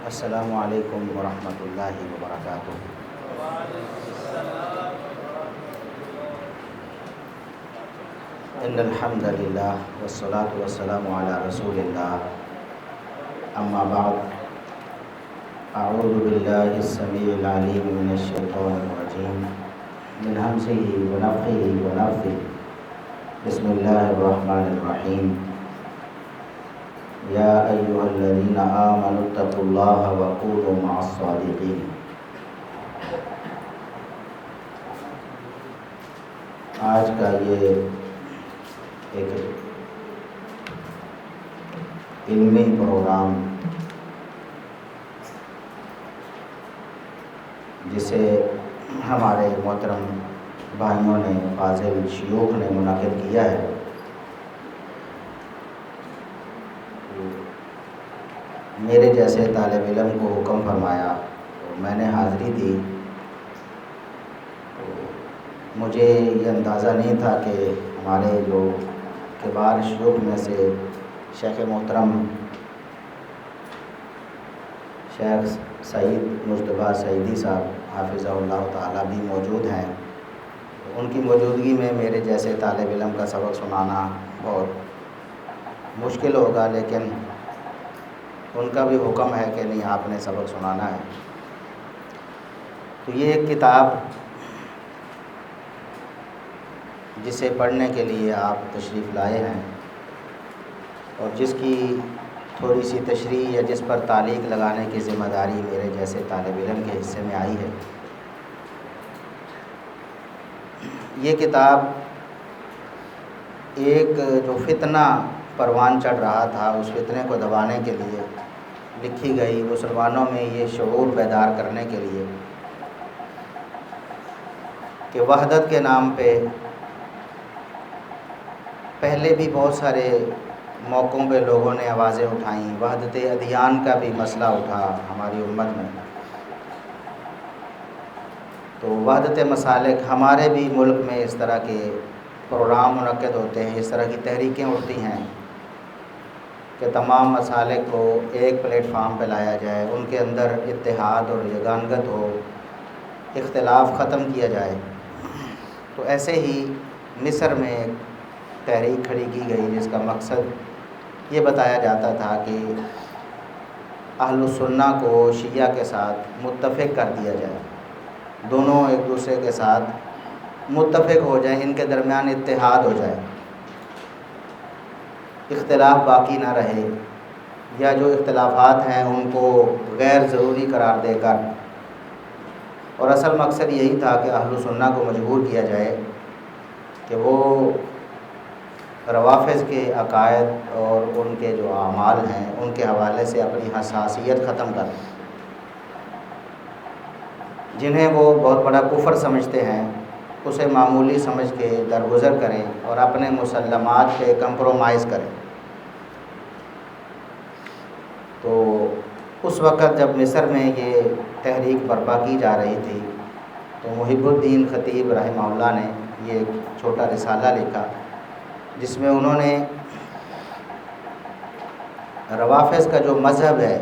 السلام علیکم ورحمۃ اللہ وبرکاتہ۔ ان الحمد للہ والصلاة والسلام علی رسول اللہ، اما بعد، اعوذ باللہ السمیع العلیم من الشیطان الرجیم، من ہمزہ ونفخہ ونفثہ، بسم اللہ الرحمن الرحیم۔ یا ایھا الذین آمنوا اتقوا اللہ وکونوا مع الصادقین۔ آج کا یہ ایک علمی پروگرام جسے ہمارے محترم بھائیوں نے، فاضل شیوخ نے منعقد کیا ہے، میرے جیسے طالب علم کو حکم فرمایا تو میں نے حاضری دی۔ مجھے یہ اندازہ نہیں تھا کہ ہمارے جو کبار شیوخ میں سے شیخ محترم شیخ سعید مجتبیٰ سعیدی صاحب حافظہ اللہ تعالیٰ بھی موجود ہیں، ان کی موجودگی میں میرے جیسے طالب علم کا سبق سنانا بہت مشکل ہوگا، لیکن ان کا بھی حکم ہے کہ نہیں، آپ نے سبق سنانا ہے۔ تو یہ ایک کتاب جسے پڑھنے کے لیے آپ تشریف لائے ہیں اور جس کی تھوڑی سی تشریح یا جس پر تعلیق لگانے کی ذمہ داری میرے جیسے طالب علم کے حصے میں آئی ہے، یہ کتاب ایک جو فتنہ پروان چڑھ رہا تھا، اس فتنے کو دبانے کے لیے لکھی گئی، مسلمانوں میں یہ شعور بیدار کرنے کے لیے کہ وحدت کے نام پہ پہلے بھی بہت سارے موقعوں پہ لوگوں نے آوازیں اٹھائیں، وحدت ادیان کا بھی مسئلہ اٹھا ہماری امت میں، تو وحدت مسالک ہمارے بھی ملک میں اس طرح کے پروگرام منعقد ہوتے ہیں، اس طرح کی تحریکیں اٹھتی ہیں کہ تمام مسالک کو ایک پلیٹ فارم پہ لایا جائے، ان کے اندر اتحاد اور یگانگت ہو، اختلاف ختم کیا جائے۔ تو ایسے ہی مصر میں ایک تحریک کھڑی کی گئی جس کا مقصد یہ بتایا جاتا تھا کہ اہل السنہ کو شیعہ کے ساتھ متفق کر دیا جائے، دونوں ایک دوسرے کے ساتھ متفق ہو جائیں، ان کے درمیان اتحاد ہو جائے، اختلاف باقی نہ رہے، یا جو اختلافات ہیں ان کو غیر ضروری قرار دے کر، اور اصل مقصد یہی تھا کہ اہل سنہ کو مجبور کیا جائے کہ وہ روافض کے عقائد اور ان کے جو اعمال ہیں ان کے حوالے سے اپنی حساسیت ختم کر، جنہیں وہ بہت بڑا کفر سمجھتے ہیں اسے معمولی سمجھ کے درگزر کریں اور اپنے مسلمات پہ کمپرومائز کریں۔ تو اس وقت جب مصر میں یہ تحریک برپا کی جا رہی تھی تو محب الدین خطیب رحمہ اللہ نے یہ ایک چھوٹا رسالہ لکھا جس میں انہوں نے روافض کا جو مذہب ہے،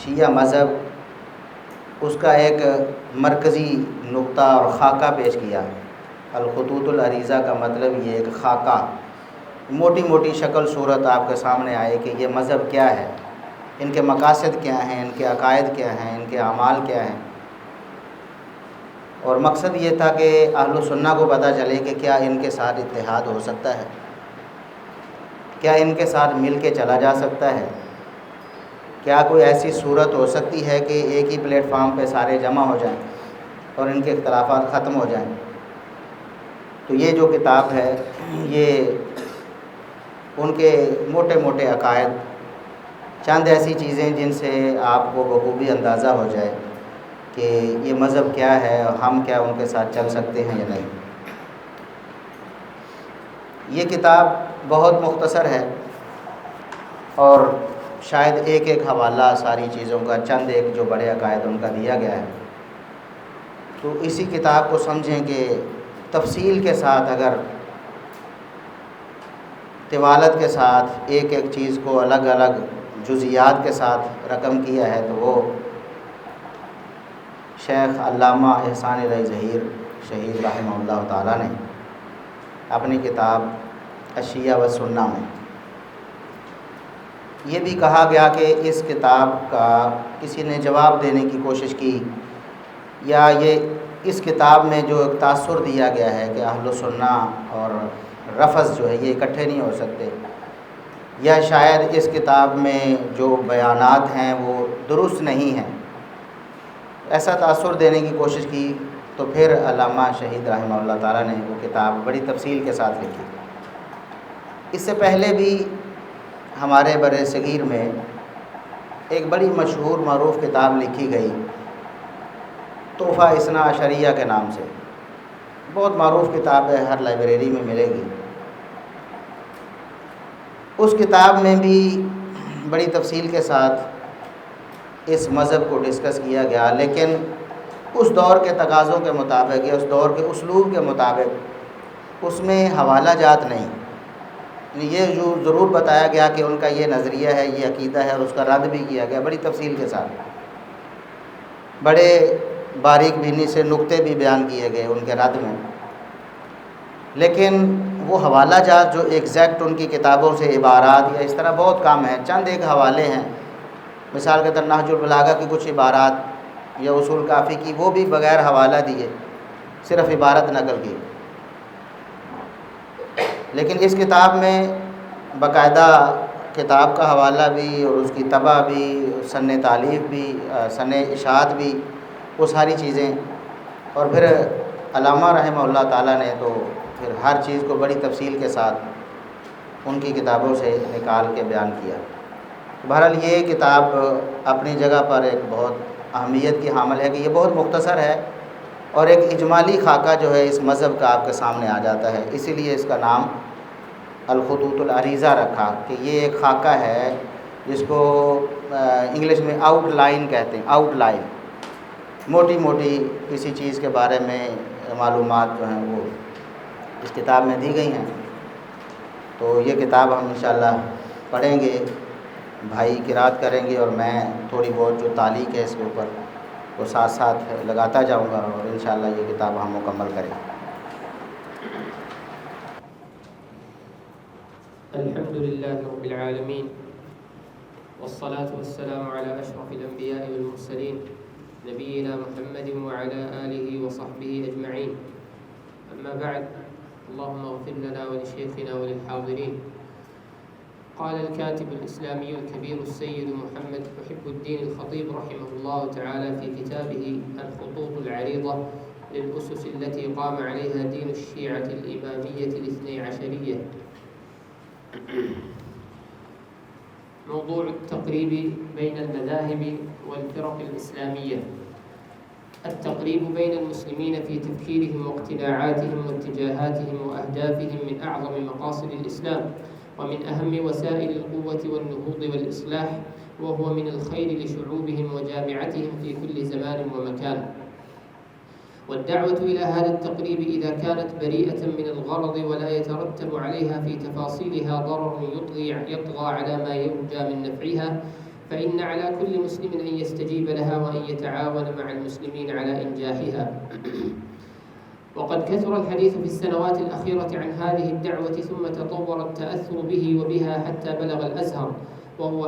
شیعہ مذہب، اس کا ایک مرکزی نقطہ اور خاکہ پیش کیا۔ الخطوط العریضہ کا مطلب یہ ایک خاکہ، موٹی موٹی شکل صورت آپ کے سامنے آئے کہ یہ مذہب کیا ہے، ان کے مقاصد کیا ہیں، ان کے عقائد کیا ہیں، ان کے اعمال کیا ہیں، اور مقصد یہ تھا کہ اہل سنہ کو پتہ چلے کہ کیا ان کے ساتھ اتحاد ہو سکتا ہے، کیا ان کے ساتھ مل کے چلا جا سکتا ہے، کیا کوئی ایسی صورت ہو سکتی ہے کہ ایک ہی پلیٹ فارم پہ سارے جمع ہو جائیں اور ان کے اختلافات ختم ہو جائیں۔ تو یہ جو کتاب ہے یہ ان کے موٹے موٹے عقائد، چند ایسی چیزیں جن سے آپ کو بخوبی اندازہ ہو جائے کہ یہ مذہب کیا ہے اور ہم کیا ان کے ساتھ چل سکتے ہیں یا نہیں۔ یہ کتاب بہت مختصر ہے اور شاید ایک ایک حوالہ ساری چیزوں کا، چند ایک جو بڑے عقائد ان کا دیا گیا ہے۔ تو اسی کتاب کو سمجھیں کہ تفصیل کے ساتھ اگر طوالت کے ساتھ ایک ایک چیز کو الگ الگ جزیات کے ساتھ رقم کیا ہے تو وہ شیخ علامہ احسان الہی ظہیر شہید رحمہ اللہ تعالیٰ نے اپنی کتاب اشیاء و سنہ میں یہ بھی کہا گیا کہ اس کتاب کا کسی نے جواب دینے کی کوشش کی، یا یہ اس کتاب میں جو ایک تاثر دیا گیا ہے کہ اہل سنہ اور رفض جو ہے یہ اکٹھے نہیں ہو سکتے، یا شاید اس کتاب میں جو بیانات ہیں وہ درست نہیں ہیں، ایسا تاثر دینے کی کوشش کی، تو پھر علامہ شہید رحمہ اللہ تعالیٰ نے وہ کتاب بڑی تفصیل کے ساتھ لکھی۔ اس سے پہلے بھی ہمارے بر صغیر میں ایک بڑی مشہور معروف کتاب لکھی گئی تحفہ اثنا عشریہ کے نام سے، بہت معروف کتاب ہے، ہر لائبریری میں ملے گی۔ اس کتاب میں بھی بڑی تفصیل کے ساتھ اس مذہب کو ڈسکس کیا گیا، لیکن اس دور کے تقاضوں کے مطابق یا اس دور کے اسلوب کے مطابق اس میں حوالہ جات نہیں، یہ جو ضرور بتایا گیا کہ ان کا یہ نظریہ ہے، یہ عقیدہ ہے، اور اس کا رد بھی کیا گیا بڑی تفصیل کے ساتھ، بڑے باریک بینی سے نقطے بھی بیان کیے گئے ان کے رد میں، لیکن وہ حوالہ جات جو ایگزیکٹ ان کی کتابوں سے عبارات یا اس طرح بہت کم ہیں، چند ایک حوالے ہیں، مثال کے طور نہج البلاغہ کی کچھ عبارات یا اصول کافی کی، وہ بھی بغیر حوالہ دیے صرف عبارت نقل کی، لیکن اس کتاب میں باقاعدہ کتاب کا حوالہ بھی اور اس کی طبع بھی، سن تالیف بھی، سن اشاعت بھی، وہ ساری چیزیں، اور پھر علامہ رحمہ اللہ تعالیٰ نے تو پھر ہر چیز کو بڑی تفصیل کے ساتھ ان کی کتابوں سے نکال کے بیان کیا۔ بہرحال یہ کتاب اپنی جگہ پر ایک بہت اہمیت کی حامل ہے کہ یہ بہت مختصر ہے اور ایک اجمالی خاکہ جو ہے اس مذہب کا آپ کے سامنے آ جاتا ہے، اسی لیے اس کا نام الخطوط العریضہ رکھا کہ یہ ایک خاکہ ہے جس کو انگلش میں آؤٹ لائن کہتے ہیں، آؤٹ لائن، موٹی موٹی کسی چیز کے بارے میں معلومات جو ہیں وہ اس کتاب میں دی گئی ہیں۔ تو یہ کتاب ہم انشاءاللہ پڑھیں گے، بھائی قرات کریں گے، اور میں تھوڑی بہت جو تعلیق ہے اس کے اوپر وہ ساتھ ساتھ لگاتا جاؤں گا، اور انشاءاللہ یہ کتاب ہم مکمل کریں گے۔ الحمد لله رب العالمين، والصلاة والسلام على أشرف الأنبياء والمرسلين نبينا محمد وعلى آله وصحبه أجمعين، أما بعد، اللهم اغفر لنا ولشيخنا وللحاضرين۔ قال الكاتب الإسلامي الكبير السيد محمد محب الدين الخطيب رحمه الله تعالى في كتابه الخطوط العريضة للأسس التي قام عليها دين الشيعة الإمامية الاثني عشرية، موضوع التقريب بين المذاهب والفرق الإسلامية. التقريب بين المسلمين في تفكيرهم واقتناعاتهم واتجاهاتهم وأهدافهم من أعظم مقاصد الإسلام، ومن أهم وسائل القوة والنهوض والإصلاح، وهو من الخير لشعوبهم وجامعتهم في كل زمان ومكان. والدعوة إلى هذا التقريب إذا كانت بريئة من الغرض ولا يترتب عليها في تفاصيلها ضرر يطغى على ما يرجى من نفعها، فإن على كل مسلم أن يستجيب لها وأن يتعاون مع المسلمين على إنجاحها. وقد كثر الحديث في السنوات الأخيرة عن هذه الدعوة، ثم تطور التأثر به وبها حتى بلغ الأزهر، وهو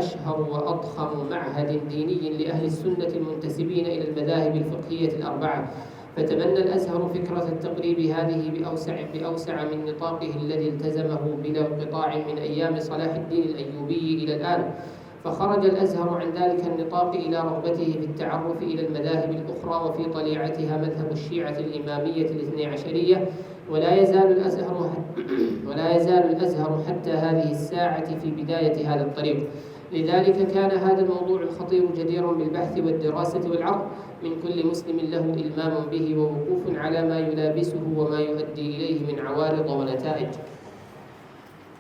أشهر وأضخم معهد ديني لأهل السنة المنتسبين إلى المذاهب الفقهية الأربعة، فتبنى الأزهر فكرة التقريب هذه بأوسع من نطاقه الذي التزمه بلا انقطاع من أيام صلاح الدين الأيوبي إلى الآن، فخرج الأزهر عن ذلك النطاق إلى رغبته في التعرف إلى المذاهب الأخرى، وفي طليعتها مذهب الشيعة الإمامية الاثني عشرية، ولا يزال الأزهر حتى هذه الساعة في بداية هذا الطريق. لذلك كان هذا الموضوع الخطير جديرا بالبحث والدراسة والعرض من كل مسلم له إلمام به ووقوف على ما يلابسه وما يؤدي إليه من عوارض ونتائج.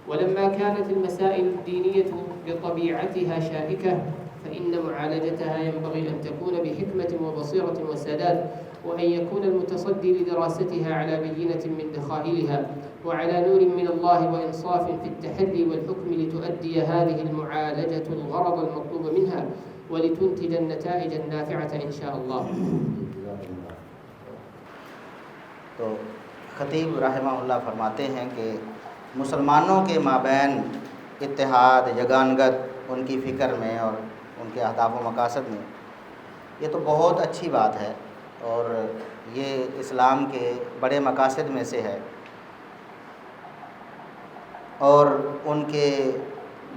ولما كانت المسائل الدينية بطبيعتها شائكة، فإن معالجتها ينبغي أن تكون بحكمة وبصيرة وسداد، وأن يكون المتصدي لدراستها على بينة من دخائلها وعلى نور من الله وإنصاف في التحري والحكم، لتؤدي هذه المعالجة الغرض المطلوب منها، ولتنتج النتائج النافعة إن شاء الله. تو خطیب رحمہ اللہ فرماتے ہیں کہ مسلمانوں کے مابین اتحاد، یگانگت ان کی فکر میں اور ان کے اہداف و مقاصد میں، یہ تو بہت اچھی بات ہے اور یہ اسلام کے بڑے مقاصد میں سے ہے، اور ان کے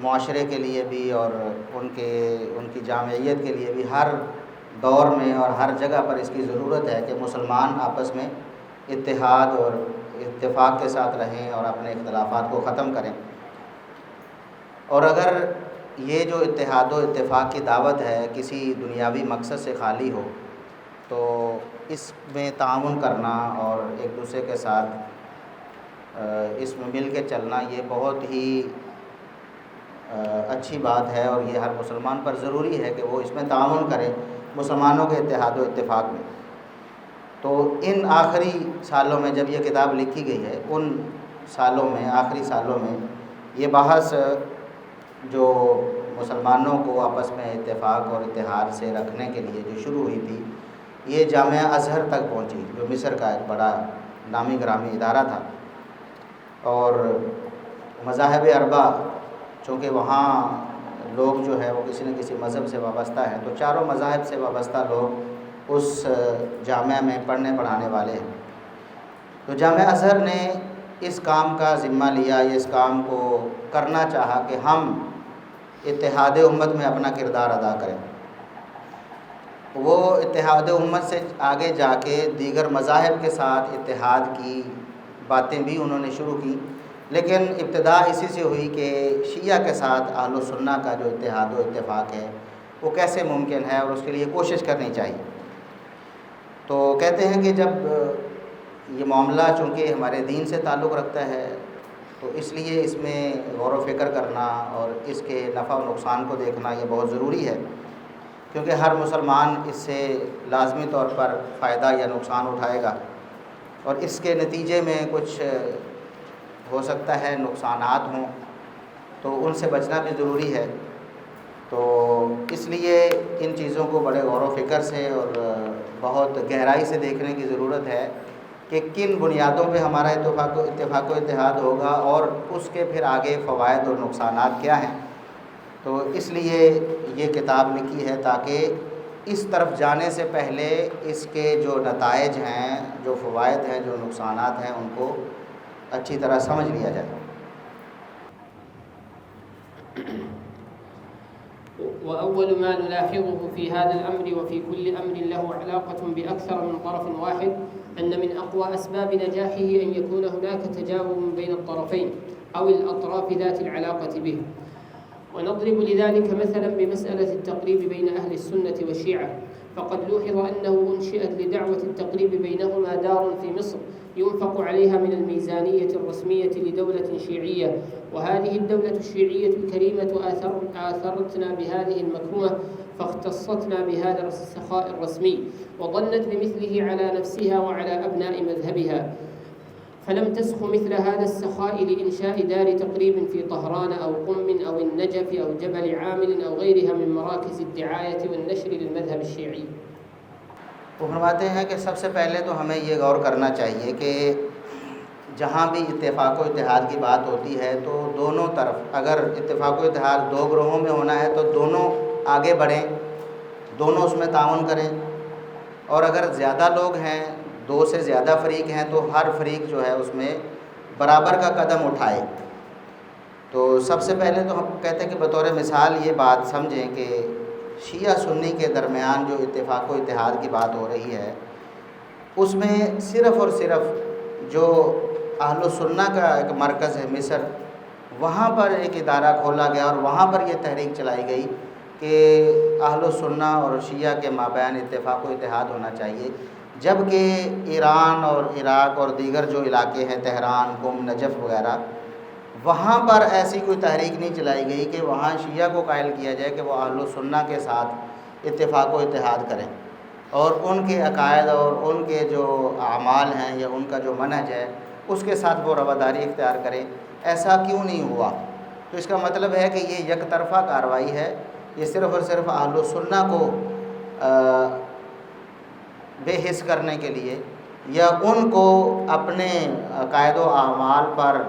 معاشرے کے لیے بھی اور ان کی جامعیت کے لیے بھی ہر دور میں اور ہر جگہ پر اس کی ضرورت ہے کہ مسلمان آپس میں اتحاد اور اتفاق کے ساتھ رہیں اور اپنے اختلافات کو ختم کریں. اور اگر یہ جو اتحاد و اتفاق کی دعوت ہے کسی دنیاوی مقصد سے خالی ہو تو اس میں تعاون کرنا اور ایک دوسرے کے ساتھ اس میں مل کے چلنا یہ بہت ہی اچھی بات ہے، اور یہ ہر مسلمان پر ضروری ہے کہ وہ اس میں تعاون کرے مسلمانوں کے اتحاد و اتفاق میں. تو ان آخری سالوں میں جب یہ کتاب لکھی گئی ہے، ان سالوں میں، آخری سالوں میں یہ بحث جو مسلمانوں کو آپس میں اتفاق اور اتحاد سے رکھنے کے لیے جو شروع ہوئی تھی، یہ جامعہ ازہر تک پہنچی، جو مصر کا ایک بڑا نامی گرامی ادارہ تھا. اور مذاہب اربع، چونکہ وہاں لوگ جو ہے وہ کسی نہ کسی مذہب سے وابستہ ہیں، تو چاروں مذاہب سے وابستہ لوگ اس جامعہ میں پڑھنے پڑھانے والے ہیں. تو جامعہ ازہر نے اس کام کا ذمہ لیا، اس کام کو کرنا چاہا کہ ہم اتحاد امت میں اپنا کردار ادا کریں. وہ اتحاد امت سے آگے جا کے دیگر مذاہب کے ساتھ اتحاد کی باتیں بھی انہوں نے شروع کی، لیکن ابتدا اسی سے ہوئی کہ شیعہ کے ساتھ اہل سنہ کا جو اتحاد و اتفاق ہے وہ کیسے ممکن ہے اور اس کے لیے کوشش کرنی چاہیے. تو کہتے ہیں کہ جب یہ معاملہ چونکہ ہمارے دین سے تعلق رکھتا ہے تو اس لیے اس میں غور و فکر کرنا اور اس کے نفع و نقصان کو دیکھنا یہ بہت ضروری ہے، کیونکہ ہر مسلمان اس سے لازمی طور پر فائدہ یا نقصان اٹھائے گا، اور اس کے نتیجے میں کچھ ہو سکتا ہے نقصانات ہوں، تو ان سے بچنا بھی ضروری ہے. تو اس لیے ان چیزوں کو بڑے غور و فکر سے اور بہت گہرائی سے دیکھنے کی ضرورت ہے کہ کن بنیادوں پہ ہمارا اتفاق و اتحاد ہوگا اور اس کے پھر آگے فوائد اور نقصانات کیا ہیں. تو اس لیے یہ کتاب لکھی ہے تاکہ اس طرف جانے سے پہلے اس کے جو نتائج ہیں، جو فوائد ہیں، جو نقصانات ہیں، ان کو اچھی طرح سمجھ لیا جائے. وأول ما نلاحظه في هذا الأمر وفي كل أمر له علاقة بأكثر من طرف واحد أن من أقوى أسباب نجاحه أن يكون هناك تجاوب بين الطرفين أو الأطراف ذات العلاقة به. ونضرب لذلك مثلا بمسألة التقريب بين أهل السنة والشيعة، فقد لوحظ أنه أنشئت لدعوة التقريب بينهما دار في مصر ينفق عليها من الميزانية الرسمية لدولة شيعية، وهذه الدولة الشيعية الكريمة آثرتنا بهذه المكرمة فاختصتنا بهذا السخاء الرسمي وظنت بمثله على نفسها وعلى أبناء مذهبها، فلم تسخ مثل هذا السخاء لإنشاء دار تقريب في طهران أو قم أو النجف أو جبل عامل أو غيرها من مراكز الدعاية والنشر للمذهب الشيعي. وہ فرماتے ہیں کہ سب سے پہلے تو ہمیں یہ غور کرنا چاہیے کہ جہاں بھی اتفاق و اتحاد کی بات ہوتی ہے تو دونوں طرف، اگر اتفاق و اتحاد دو گروہوں میں ہونا ہے تو دونوں آگے بڑھیں، دونوں اس میں تعاون کریں، اور اگر زیادہ لوگ ہیں، دو سے زیادہ فریق ہیں، تو ہر فریق جو ہے اس میں برابر کا قدم اٹھائے. تو سب سے پہلے تو ہم کہتے ہیں کہ بطور مثال یہ بات سمجھیں کہ شیعہ سنی کے درمیان جو اتفاق و اتحاد کی بات ہو رہی ہے اس میں صرف اور صرف جو اہل السنہ کا ایک مرکز ہے مصر، وہاں پر ایک ادارہ کھولا گیا اور وہاں پر یہ تحریک چلائی گئی کہ اہل السنہ اور شیعہ کے مابین اتفاق و اتحاد ہونا چاہیے، جبکہ ایران اور عراق اور دیگر جو علاقے ہیں، تہران، قم، نجف وغیرہ، وہاں پر ایسی کوئی تحریک نہیں چلائی گئی کہ وہاں شیعہ کو قائل کیا جائے کہ وہ اہل السنہ کے ساتھ اتفاق و اتحاد کریں اور ان کے عقائد اور ان کے جو اعمال ہیں یا ان کا جو منہج ہے اس کے ساتھ وہ رواداری اختیار کریں. ایسا کیوں نہیں ہوا؟ تو اس کا مطلب ہے کہ یہ یک طرفہ کارروائی ہے، یہ صرف اور صرف اہل السنہ کو بے حس کرنے کے لیے یا ان کو اپنے عقائد و اعمال پر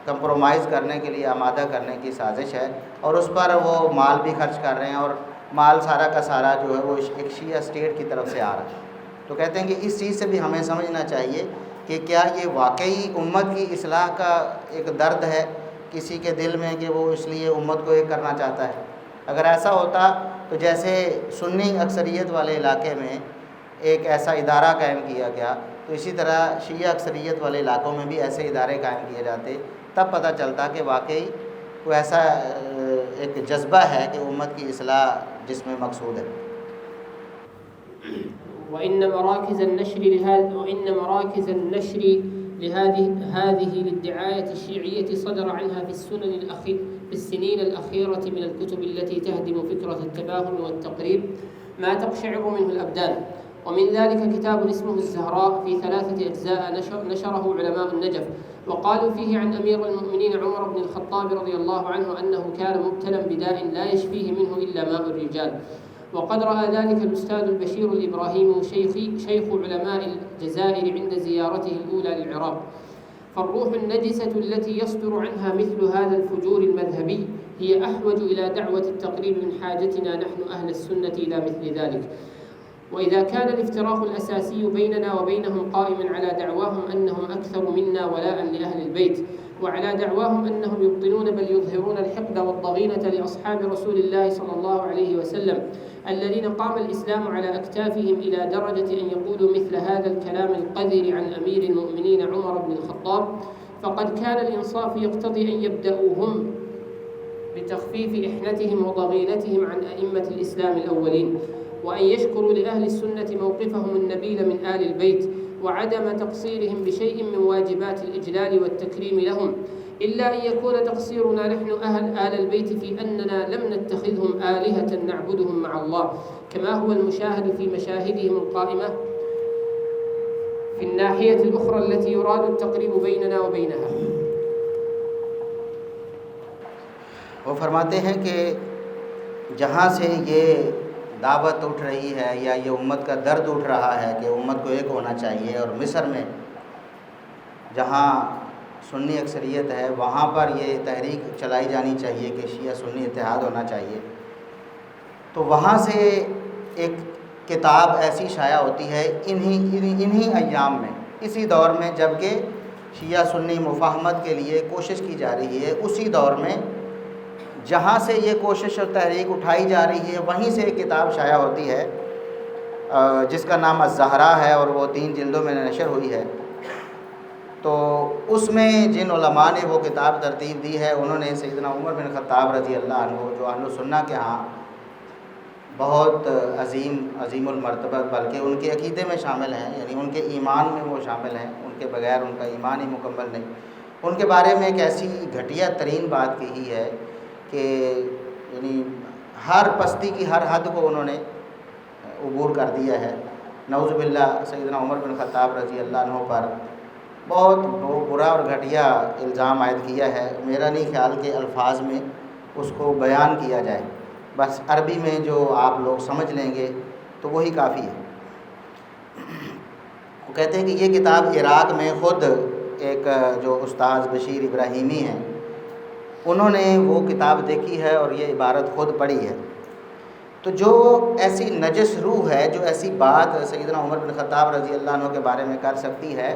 کمپرومائز کرنے کے لیے آمادہ کرنے کی سازش ہے، اور اس پر وہ مال بھی خرچ کر رہے ہیں، اور مال سارا کا سارا جو ہے وہ ایک شیعہ اسٹیٹ کی طرف سے آ رہا ہے۔ تو کہتے ہیں کہ اس چیز سے بھی ہمیں سمجھنا چاہیے کہ کیا یہ واقعی امت کی اصلاح کا ایک درد ہے کسی کے دل میں کہ وہ اس لیے امت کو ایک کرنا چاہتا ہے۔ اگر ایسا ہوتا تو جیسے سنی اکثریت والے علاقے میں ایک ایسا ادارہ قائم کیا گیا، تو اسی طرح شیعہ اکثریت والے علاقوں میں بھی ایسے ادارے قائم کیے جاتے، تب پتہ چلتا کہ واقعی کوئی ایسا ایک جذبہ ہے کہ امت کی اصلاح جس میں مقصود ہے۔ وإن مراكز النشر هذه للدعاية الشيعية صدر عنها في السنين الأخيرة من الكتب التي تهدم فكرة التباهم والتقريب ما تقشعر منه الأبدان، ومن ذلك كتاب اسمه الزهراء في 3 أجزاء نشره علماء النجف، وقالوا فيه عن أمير المؤمنين عمر بن الخطاب رضي الله عنه أنه كان مبتلا بداء لا يشفيه منه إلا ماء الرجال، وقد رأى ذلك الأستاذ البشير الإبراهيمي شيخ علماء الجزائر عند زيارته الأولى للعراق. فالروح النجسة التي يصدر عنها مثل هذا الفجور المذهبي هي أحوج إلى دعوة التقريب من حاجتنا نحن أهل السنة إلى مثل ذلك. وإذا كان الافتراق الأساسي بيننا وبينهم قائما على دعواهم أنهم أكثر منا ولاء لأهل البيت، وعلى دعواهم أنهم يبطنون بل يظهرون الحقد والضغينة لأصحاب رسول الله صلى الله عليه وسلم الذين قام الإسلام على أكتافهم إلى درجة أن يقولوا مثل هذا الكلام القذر عن أمير المؤمنين عمر بن الخطاب، فقد كان الإنصاف يقتضي أن يبدأوا هم بتخفيف إحنتهم وضغينتهم عن أئمة الإسلام الأولين، وأن يشكروا لأهل السنة موقفهم النبيل من آل البيت وعدم تقصيرهم بشيء من واجبات الإجلال والتكريم لهم، إلا أن يكون تقصيرنا نحن آل البيت في أننا لم نتخذهم آلهة نعبدهم مع الله كما هو المشاهد في مشاهدهم القائمة في الناحية الأخرى التي يراد التقريب بيننا وبينها۔ وہ فرماتے ہیں کہ جہاں سے یہ دعوت اٹھ رہی ہے یا یہ امت کا درد اٹھ رہا ہے کہ امت کو ایک ہونا چاہیے، اور مصر میں جہاں سنی اکثریت ہے وہاں پر یہ تحریک چلائی جانی چاہیے کہ شیعہ سنی اتحاد ہونا چاہیے، تو وہاں سے ایک کتاب ایسی شائع ہوتی ہے انہی ایام میں، اسی دور میں جب کہ شیعہ سنی مفاہمت کے لیے کوشش کی جا رہی ہے، اسی دور میں جہاں سے یہ کوشش اور تحریک اٹھائی جا رہی ہے وہیں سے ایک کتاب شائع ہوتی ہے جس کا نام الزہراء ہے، اور وہ 3 جلدوں میں نشر ہوئی ہے۔ تو اس میں جن علماء نے وہ کتاب ترتیب دی ہے انہوں نے سیدنا عمر بن خطاب رضی اللہ عنہ، جو اہل سنہ کے ہاں بہت عظیم المرتبہ بلکہ ان کے عقیدے میں شامل ہیں، یعنی ان کے ایمان میں وہ شامل ہیں، ان کے بغیر ان کا ایمان ہی مکمل نہیں، ان کے بارے میں ایک ایسی گھٹیا ترین بات کہی ہے کہ یعنی ہر پستی کی ہر حد کو انہوں نے عبور کر دیا ہے۔ نعوذ باللہ سیدنا عمر بن خطاب رضی اللہ عنہ پر بہت برا اور گھٹیا الزام عائد کیا ہے۔ میرا نہیں خیال کہ الفاظ میں اس کو بیان کیا جائے، بس عربی میں جو آپ لوگ سمجھ لیں گے تو وہی کافی ہے۔ وہ کہتے ہیں کہ یہ کتاب عراق میں خود ایک جو استاذ بشیر ابراہیمی ہیں انہوں نے وہ کتاب دیکھی ہے اور یہ عبارت خود پڑھی ہے۔ تو جو ایسی نجس روح ہے جو ایسی بات سیدنا عمر بن خطاب رضی اللہ عنہ کے بارے میں کر سکتی ہے،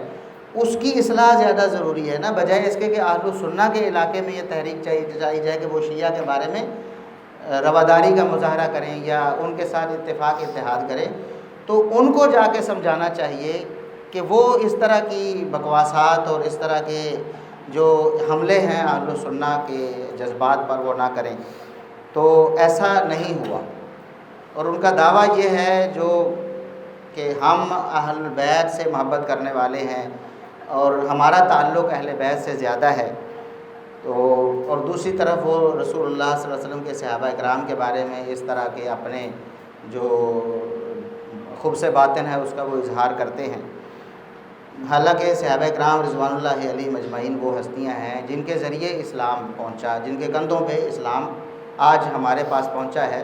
اس کی اصلاح زیادہ ضروری ہے نا، بجائے اس کے کہ اہل السنہ کے علاقے میں یہ تحریک چاہی جائے کہ وہ شیعہ کے بارے میں رواداری کا مظاہرہ کریں یا ان کے ساتھ اتحاد کریں۔ تو ان کو جا کے سمجھانا چاہیے کہ وہ اس طرح کی بکواسات اور اس طرح کے جو حملے ہیں اہل السنہ کے جذبات پر وہ نہ کریں۔ تو ایسا نہیں ہوا، اور ان کا دعویٰ یہ ہے جو کہ ہم اہل بیت سے محبت کرنے والے ہیں اور ہمارا تعلق اہل بیت سے زیادہ ہے، تو اور دوسری طرف وہ رسول اللہ صلی اللہ علیہ وسلم کے صحابہ اکرام کے بارے میں اس طرح کے اپنے جو خبث باطن ہے اس کا وہ اظہار کرتے ہیں۔ حالانکہ صحابہ اکرام رضوان اللہ علیہ مجمعین وہ ہستیاں ہیں جن کے ذریعے اسلام پہنچا، جن کے کندھوں پہ اسلام آج ہمارے پاس پہنچا ہے۔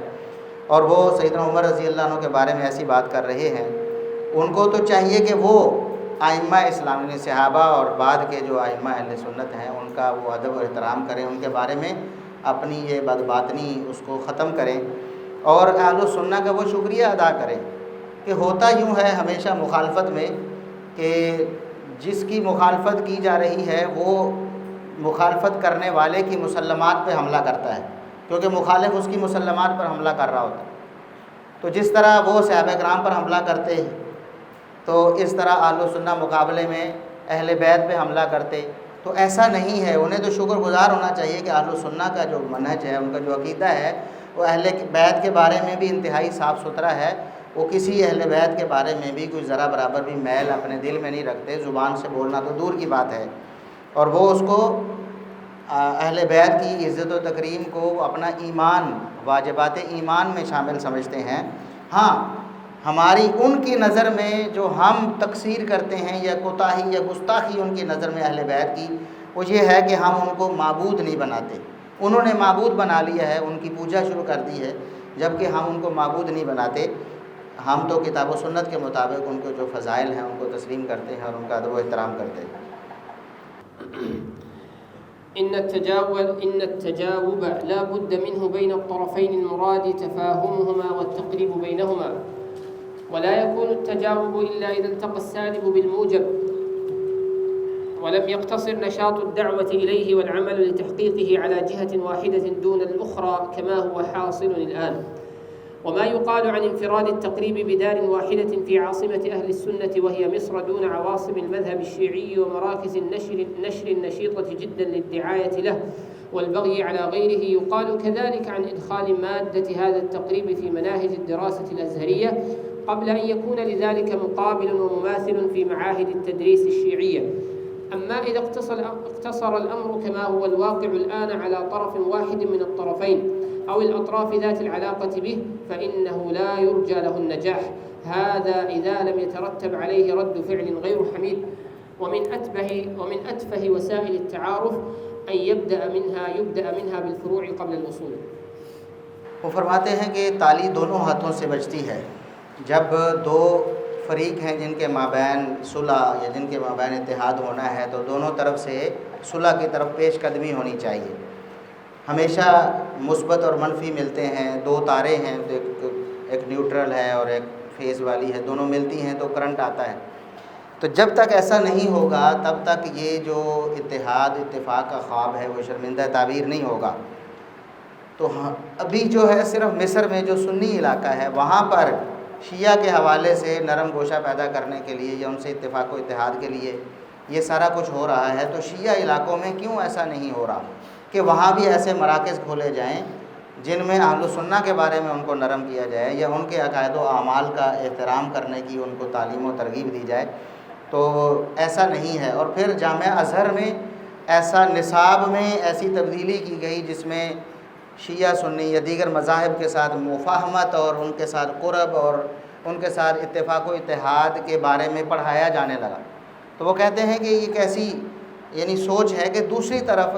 اور وہ سیدنا عمر رضی اللہ عنہ کے بارے میں ایسی بات کر رہے ہیں، ان کو تو چاہیے کہ وہ ائمہ اسلامی صحابہ اور بعد کے جو ائمہ اہل سنت ہیں ان کا وہ ادب و احترام کریں، ان کے بارے میں اپنی یہ بدباطنی اس کو ختم کریں، اور اہل السنہ کا وہ شکریہ ادا کریں کہ ہوتا یوں ہے ہمیشہ مخالفت میں کہ جس کی مخالفت کی جا رہی ہے وہ مخالفت کرنے والے کی مسلمات پہ حملہ کرتا ہے، کیونکہ مخالف اس کی مسلمات پر حملہ کر رہا ہوتا ہے۔ تو جس طرح وہ صحابہ کرام پر حملہ کرتے ہیں تو اس طرح اہل السنہ مقابلے میں اہل بیت پہ حملہ کرتے، تو ایسا نہیں ہے۔ انہیں تو شکر گزار ہونا چاہیے کہ اہل السنہ کا جو منہج ہے، ان کا جو عقیدہ ہے، وہ اہل بیت کے بارے میں بھی انتہائی صاف ستھرا ہے، وہ کسی اہل بیت کے بارے میں بھی کوئی ذرا برابر بھی میل اپنے دل میں نہیں رکھتے، زبان سے بولنا تو دور کی بات ہے، اور وہ اس کو اہل بیت کی عزت و تکریم کو اپنا ایمان، واجبات ایمان میں شامل سمجھتے ہیں۔ ہاں، ہماری ان کی نظر میں جو ہم تقصیر کرتے ہیں یا کوتاہی یا گستاخی ان کی نظر میں اہل بیت کی، وہ یہ ہے کہ ہم ان کو معبود نہیں بناتے۔ انہوں نے معبود بنا لیا ہے، ان کی پوجا شروع کر دی ہے، جبکہ ہم ان کو معبود نہیں بناتے۔ ہم تو کتاب و سنت کے مطابق ان کو جو فضائل ہیں ان کو تسلیم کرتے ہیں اور ان کا ادب و احترام کرتے ہیں۔ إن التجاوب لا بد منه بين الطرفين المراد تفاهمهما والتقريب بينهما، ولا يكون التجاوب إلا إذا التقى السالب بالموجب، ولم يقتصر نشاط الدعوة إليه والعمل لتحقيقه على جهة واحدة دون الأخرى كما هو حاصل الآن. وما يقال عن انفراد التقريب بدار واحدة في عاصمة أهل السنة وهي مصر دون عواصم المذهب الشيعي ومراكز النشر النشيطة جدا للدعاية له والبغي على غيره، يقال كذلك عن إدخال مادة هذا التقريب في مناهج الدراسة الأزهرية قبل أن يكون لذلك مقابل ومماثل في معاهد التدريس الشيعية. أما إذا اقتصر الأمر كما هو الواقع الآن على طرف واحد من الطرفين أو الأطراف ذات العلاقة به فإنه لا يرجى له النجاح، هذا إذا لم يترتب عليه رد فعل غير حميد. ومن أتفه وسائل التعارف أن يبدأ منها بالفروع قبل الأصول۔ وہ فرماتے ہیں کہ تالی دونوں ہاتھوں سے بجتی ہے۔ جب دو فریق ہیں جن کے مابین صلح یا جن کے مابین اتحاد ہونا ہے تو دونوں طرف سے صلح کی طرف پیش قدمی ہونی چاہیے۔ ہمیشہ مثبت اور منفی ملتے ہیں، دو تارے ہیں، ایک نیوٹرل ہے اور ایک فیز والی ہے، دونوں ملتی ہیں تو کرنٹ آتا ہے۔ تو جب تک ایسا نہیں ہوگا تب تک یہ جو اتحاد اتفاق کا خواب ہے وہ شرمندہ تعبیر نہیں ہوگا۔ تو ابھی جو ہے صرف مصر میں جو سنی علاقہ ہے وہاں پر شیعہ کے حوالے سے نرم گوشہ پیدا کرنے کے لیے یا ان سے اتفاق و اتحاد کے لیے یہ سارا کچھ ہو رہا ہے، تو شیعہ علاقوں میں کیوں ایسا نہیں ہو رہا کہ وہاں بھی ایسے مراکز کھولے جائیں جن میں اہل السنہ کے بارے میں ان کو نرم کیا جائے یا ان کے عقائد و اعمال کا احترام کرنے کی ان کو تعلیم و ترغیب دی جائے؟ تو ایسا نہیں ہے۔ اور پھر جامعہ ازہر میں ایسا نصاب میں ایسی تبدیلی کی گئی جس میں شیعہ سنی یا دیگر مذاہب کے ساتھ مفاہمت اور ان کے ساتھ قرب اور ان کے ساتھ اتفاق و اتحاد کے بارے میں پڑھایا جانے لگا۔ تو وہ کہتے ہیں کہ یہ کیسی سوچ ہے کہ دوسری طرف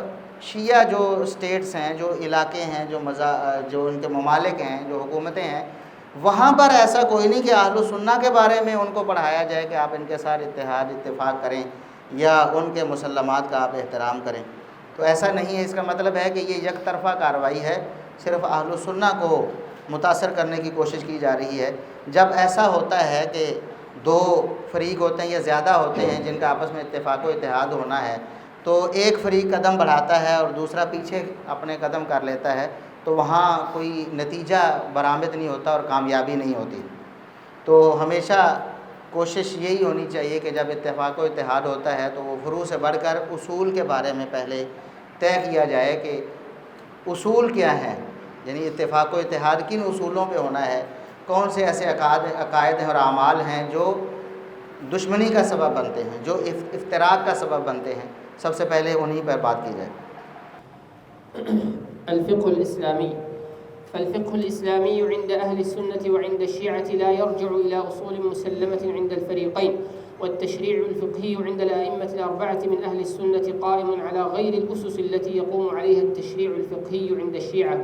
شیعہ جو اسٹیٹس ہیں، جو علاقے ہیں، جو ان کے ممالک ہیں، جو حکومتیں ہیں، وہاں پر ایسا کوئی نہیں کہ اہل السنہ کے بارے میں ان کو پڑھایا جائے کہ آپ ان کے ساتھ اتحاد اتفاق کریں یا ان کے مسلمات کا آپ احترام کریں۔ تو ایسا نہیں ہے۔ اس کا مطلب ہے کہ یہ یک طرفہ کارروائی ہے، صرف اہل السنہ کو متاثر کرنے کی کوشش کی جا رہی ہے۔ جب ایسا ہوتا ہے کہ دو فریق ہوتے ہیں یا زیادہ ہوتے ہیں جن کا آپس میں اتفاق و اتحاد ہونا ہے، تو ایک فریق قدم بڑھاتا ہے اور دوسرا پیچھے اپنے قدم کر لیتا ہے، تو وہاں کوئی نتیجہ برآمد نہیں ہوتا اور کامیابی نہیں ہوتی۔ تو ہمیشہ کوشش یہی ہونی چاہیے کہ جب اتفاق و اتحاد ہوتا ہے تو وہ فروع سے بڑھ کر اصول کے بارے میں پہلے طے کیا جائے کہ اصول کیا ہیں، یعنی اتفاق و اتحاد کن اصولوں پہ ہونا ہے، کون سے ایسے عقائد اور اعمال ہیں جو دشمنی کا سبب بنتے ہیں، جو افتراق کا سبب بنتے ہیں، سب سے پہلے انہی پر بات کی جائے۔ الفقه الإسلامي فالفقه الإسلامي عند أهل السنة وعند الشيعة لا يرجع إلى أصول مسلمة عند الفريقين، والتشريع الفقهي عند الأئمة الأربعة من أهل السنة قائم على غير الأسس التي يقوم عليها التشريع الفقهي عند الشيعة،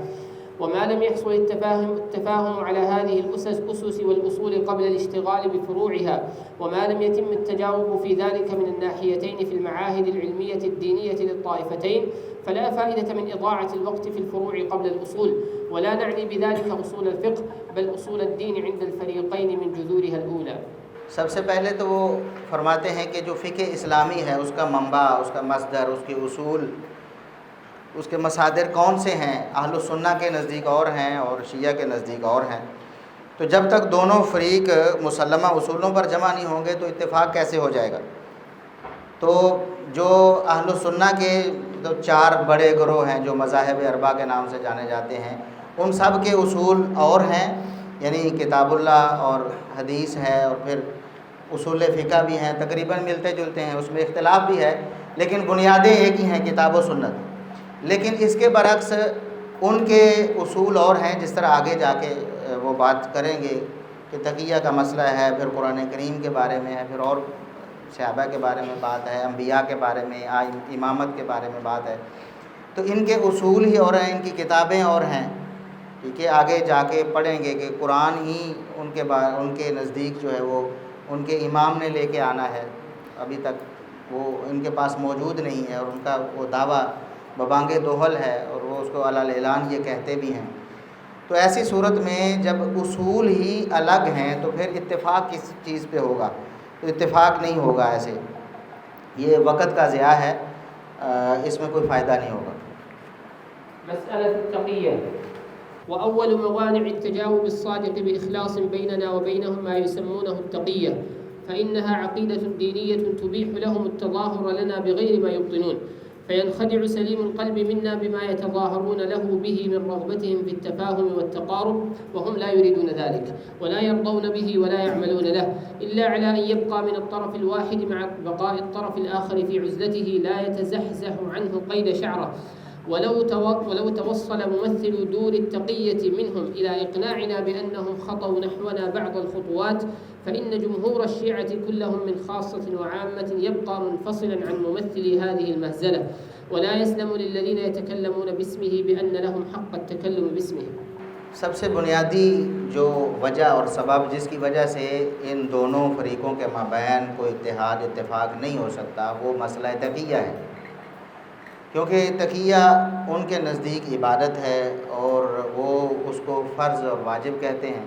وما لم يحصل التفاهم على هذه الأسس والأصول قبل الاشتغال بفروعها، وما لم يتم التجاوب في ذلك من الناحيتين في المعاهد العلمية الدينية للطائفتين، فلا فائدة من إضاعة الوقت في الفروع قبل الأصول، ولا نعني بذلك أصول الفقه بل أصول الدين عند الفريقين من جذورها الأولى. سب سے پہلے تو وہ فرماتے ہیں کہ جو فقہ اسلامی ہے اس کا منبع، اس کا مصدر، اس کے اصول، اس کے مصادر کون سے ہیں، اہل السنہ کے نزدیک اور ہیں اور شیعہ کے نزدیک اور ہیں. تو جب تک دونوں فریق مسلمہ اصولوں پر جمع نہیں ہوں گے تو اتفاق کیسے ہو جائے گا. تو جو اہل السنہ کے تو 4 بڑے گروہ ہیں جو مذاہب اربعہ کے نام سے جانے جاتے ہیں، ان سب کے اصول اور ہیں، یعنی کتاب اللہ اور حدیث ہے، اور پھر اصول فقہ بھی ہیں، تقریباً ملتے جلتے ہیں، اس میں اختلاف بھی ہے لیکن بنیادیں ایک ہی ہیں، کتاب و سنت. لیکن اس کے برعکس ان کے اصول اور ہیں، جس طرح آگے جا کے وہ بات کریں گے کہ تقیہ کا مسئلہ ہے، پھر قرآن کریم کے بارے میں ہے، پھر اور صحابہ کے بارے میں بات ہے، انبیاء کے بارے میں، امامت کے بارے میں بات ہے. تو ان کے اصول ہی اور ہیں، ان کی کتابیں اور ہیں. ٹھیک ہے، آگے جا کے پڑھیں گے کہ قرآن ہی ان کے نزدیک جو ہے وہ ان کے امام نے لے کے آنا ہے، ابھی تک وہ ان کے پاس موجود نہیں ہے، اور ان کا وہ دعویٰ ببانگ دوحل ہے، اور وہ اس کو علی اعلان یہ کہتے بھی ہیں. تو ایسی صورت میں جب اصول ہی الگ ہیں تو پھر اتفاق کس چیز پہ ہوگا؟ تو اتفاق نہیں ہوگا. ایسے یہ وقت کا ضیاع ہے، اس میں کوئی فائدہ نہیں ہوگا. مسألة التقية. وأول موانع التجاوب الصادق بإخلاص بيننا وبينهم ما يسمونه التقية، فإنها عقيدة دينية تبيح لهم التظاهر لنا بغير ما يبطنون، فينخدع سليم القلب منا بما يتظاهرون له به من رغبتهم في التفاهم والتقارب، وهم لا يريدون ذلك ولا يرضون به ولا يعملون له إلا على أن يبقى من الطرف الواحد مع بقاء الطرف الآخر في عزلته لا يتزحزح عنه قيد شعره. ولو توصل ممثل دور التقية منهم إلى إقناعنا بأنهم خطوا نحونا بعض الخطوات، فإن جمهور الشيعة كلهم من خاصة وعامة يبقى منفصلا عن ممثلي هذه المهزلة، ولا يسلم للذين يتكلمون باسمه بأن لهم حق التكلم باسمه. سب سے بنیادی جو وجہ اور سبب جس کی وجہ سے ان دونوں فریقوں کے مابین کوئی اتفاق نہیں ہو سکتا، وہ مسئلہ تقیہ ہے. کیونکہ تقیہ ان کے نزدیک عبادت ہے، اور وہ اس کو فرض اور واجب کہتے ہیں،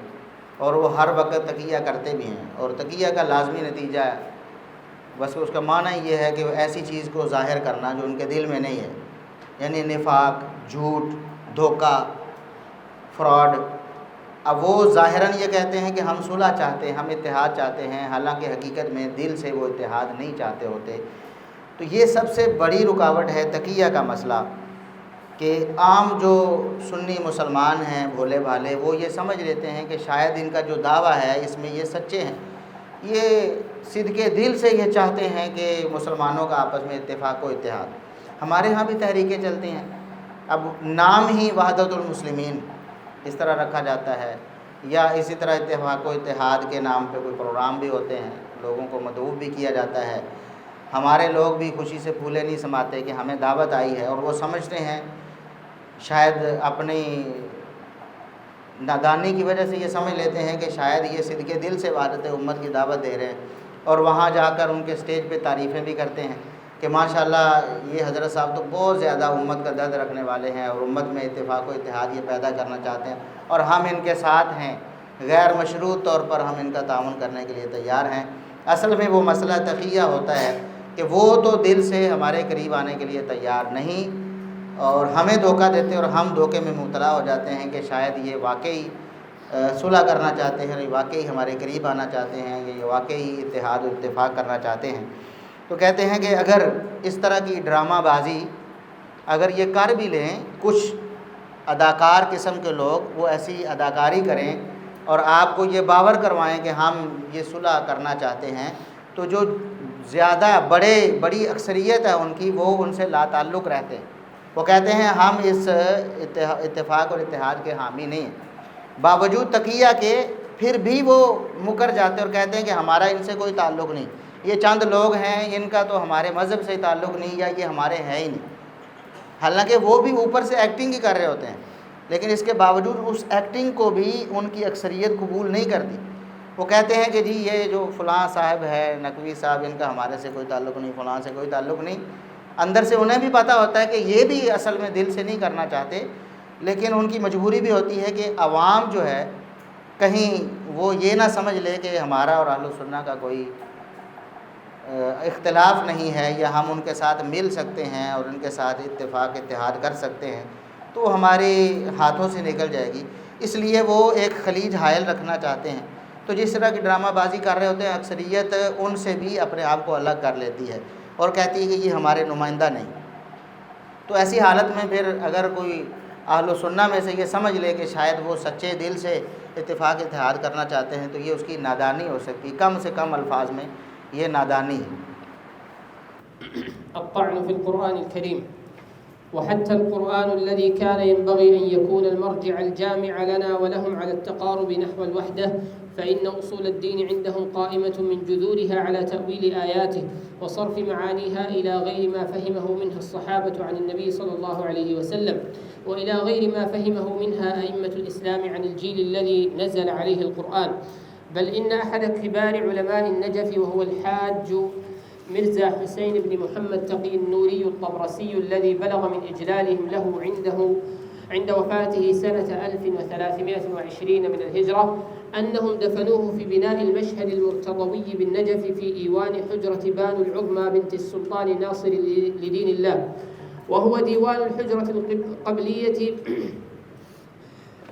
اور وہ ہر وقت تقیہ کرتے بھی ہیں. اور تقیہ کا لازمی نتیجہ بس اس کا معنی یہ ہے کہ وہ ایسی چیز کو ظاہر کرنا جو ان کے دل میں نہیں ہے، یعنی نفاق، جھوٹ، دھوکہ، فراڈ. اب وہ ظاہراً یہ کہتے ہیں کہ ہم صلح چاہتے ہیں، ہم اتحاد چاہتے ہیں، حالانکہ حقیقت میں دل سے وہ اتحاد نہیں چاہتے ہوتے. تو یہ سب سے بڑی رکاوٹ ہے تقیہ کا مسئلہ، کہ عام جو سنی مسلمان ہیں بھولے بھالے، وہ یہ سمجھ لیتے ہیں کہ شاید ان کا جو دعویٰ ہے اس میں یہ سچے ہیں، یہ صدقے دل سے یہ چاہتے ہیں کہ مسلمانوں کا آپس میں اتفاق و اتحاد. ہمارے ہاں بھی تحریکیں چلتی ہیں، اب نام ہی وحدت المسلمین اس طرح رکھا جاتا ہے، یا اسی طرح اتفاق و اتحاد کے نام پہ کوئی پروگرام بھی ہوتے ہیں، لوگوں کو مدعو بھی کیا جاتا ہے. ہمارے لوگ بھی خوشی سے پھولے نہیں سماتے کہ ہمیں دعوت آئی ہے، اور وہ سمجھتے ہیں شاید اپنی نادانی کی وجہ سے یہ سمجھ لیتے ہیں کہ شاید یہ صدقے دل سے وحدت امت کی دعوت دے رہے ہیں، اور وہاں جا کر ان کے سٹیج پہ تعریفیں بھی کرتے ہیں کہ ماشاءاللہ یہ حضرت صاحب تو بہت زیادہ امت کا درد رکھنے والے ہیں، اور امت میں اتفاق و اتحاد یہ پیدا کرنا چاہتے ہیں، اور ہم ان کے ساتھ ہیں، غیر مشروط طور پر ہم ان کا تعاون کرنے کے لیے تیار ہیں. اصل میں وہ مسئلہ تقیہ ہوتا ہے کہ وہ تو دل سے ہمارے قریب آنے کے لیے تیار نہیں، اور ہمیں دھوکہ دیتے ہیں، اور ہم دھوکے میں مبتلا ہو جاتے ہیں کہ شاید یہ واقعی صلح کرنا چاہتے ہیں، یہ واقعی ہمارے قریب آنا چاہتے ہیں، یہ واقعی اتحاد و اتفاق کرنا چاہتے ہیں. تو کہتے ہیں کہ اگر اس طرح کی ڈرامہ بازی اگر یہ کر بھی لیں، کچھ اداکار قسم کے لوگ وہ ایسی اداکاری کریں اور آپ کو یہ باور کروائیں کہ ہم یہ صلح کرنا چاہتے ہیں، تو جو زیادہ بڑی اکثریت ہے ان کی، وہ ان سے لا تعلق رہتے ہیں. وہ کہتے ہیں ہم اس اتفاق اور اتحاد کے حامی نہیں ہیں، باوجود تقیہ کے پھر بھی وہ مکر جاتے اور کہتے ہیں کہ ہمارا ان سے کوئی تعلق نہیں، یہ چند لوگ ہیں، ان کا تو ہمارے مذہب سے تعلق نہیں، یا یہ ہمارے ہیں ہی نہیں. حالانکہ وہ بھی اوپر سے ایکٹنگ ہی کر رہے ہوتے ہیں، لیکن اس کے باوجود اس ایکٹنگ کو بھی ان کی اکثریت قبول نہیں کرتی۔ وہ کہتے ہیں کہ جی یہ جو فلاں صاحب ہے، نقوی صاحب، ان کا ہمارے سے کوئی تعلق نہیں، فلاں سے کوئی تعلق نہیں۔ اندر سے انہیں بھی پتہ ہوتا ہے کہ یہ بھی اصل میں دل سے نہیں کرنا چاہتے، لیکن ان کی مجبوری بھی ہوتی ہے کہ عوام جو ہے کہیں وہ یہ نہ سمجھ لے کہ ہمارا اور اہل السنہ کا کوئی اختلاف نہیں ہے، یا ہم ان کے ساتھ مل سکتے ہیں اور ان کے ساتھ اتفاق اتحاد کر سکتے ہیں، تو وہ ہمارے ہاتھوں سے نکل جائے گی۔ اس لیے وہ ایک خلیج حائل رکھنا چاہتے ہیں۔ تو جس طرح کی ڈرامہ بازی کر رہے ہوتے ہیں، اکثریت ان سے بھی اپنے آپ کو الگ کر لیتی ہے اور کہتی ہے کہ یہ ہمارے نمائندہ نہیں۔ تو ایسی حالت میں پھر اگر کوئی اہل سنہ میں سے یہ سمجھ لے کہ شاید وہ سچے دل سے اتفاق اتحاد کرنا چاہتے ہیں، تو یہ اس کی نادانی ہو سکتی، کم سے کم الفاظ میں یہ نادانی ہے۔ الطعن في القرآن الكريم. وحتى القرآن الذي كان ينبغي أن يكون المرجع الجامع لنا ولهم على التقارب نحو الوحدة، فإن أصول الدين عندهم قائمة من جذورها على تأويل آياته وصرف معانيها إلى غير ما فهمه منها الصحابة عن النبي صلى الله عليه وسلم، وإلى غير ما فهمه منها أئمة الإسلام عن الجيل الذي نزل عليه القرآن. بل إن أحد كبار علماء النجف وهو الحاج مرزا حسين بن محمد تقي النوري الطبرسي الذي بلغ من إجلالهم له عند وفاته سنة 1320 من الهجرة أنهم دفنوه في بناء المشهد المرتضوي بالنجف في إيوان حجرة بانو العظمى بنت السلطان ناصر لدين الله، وهو ديوان الحجرة القبلية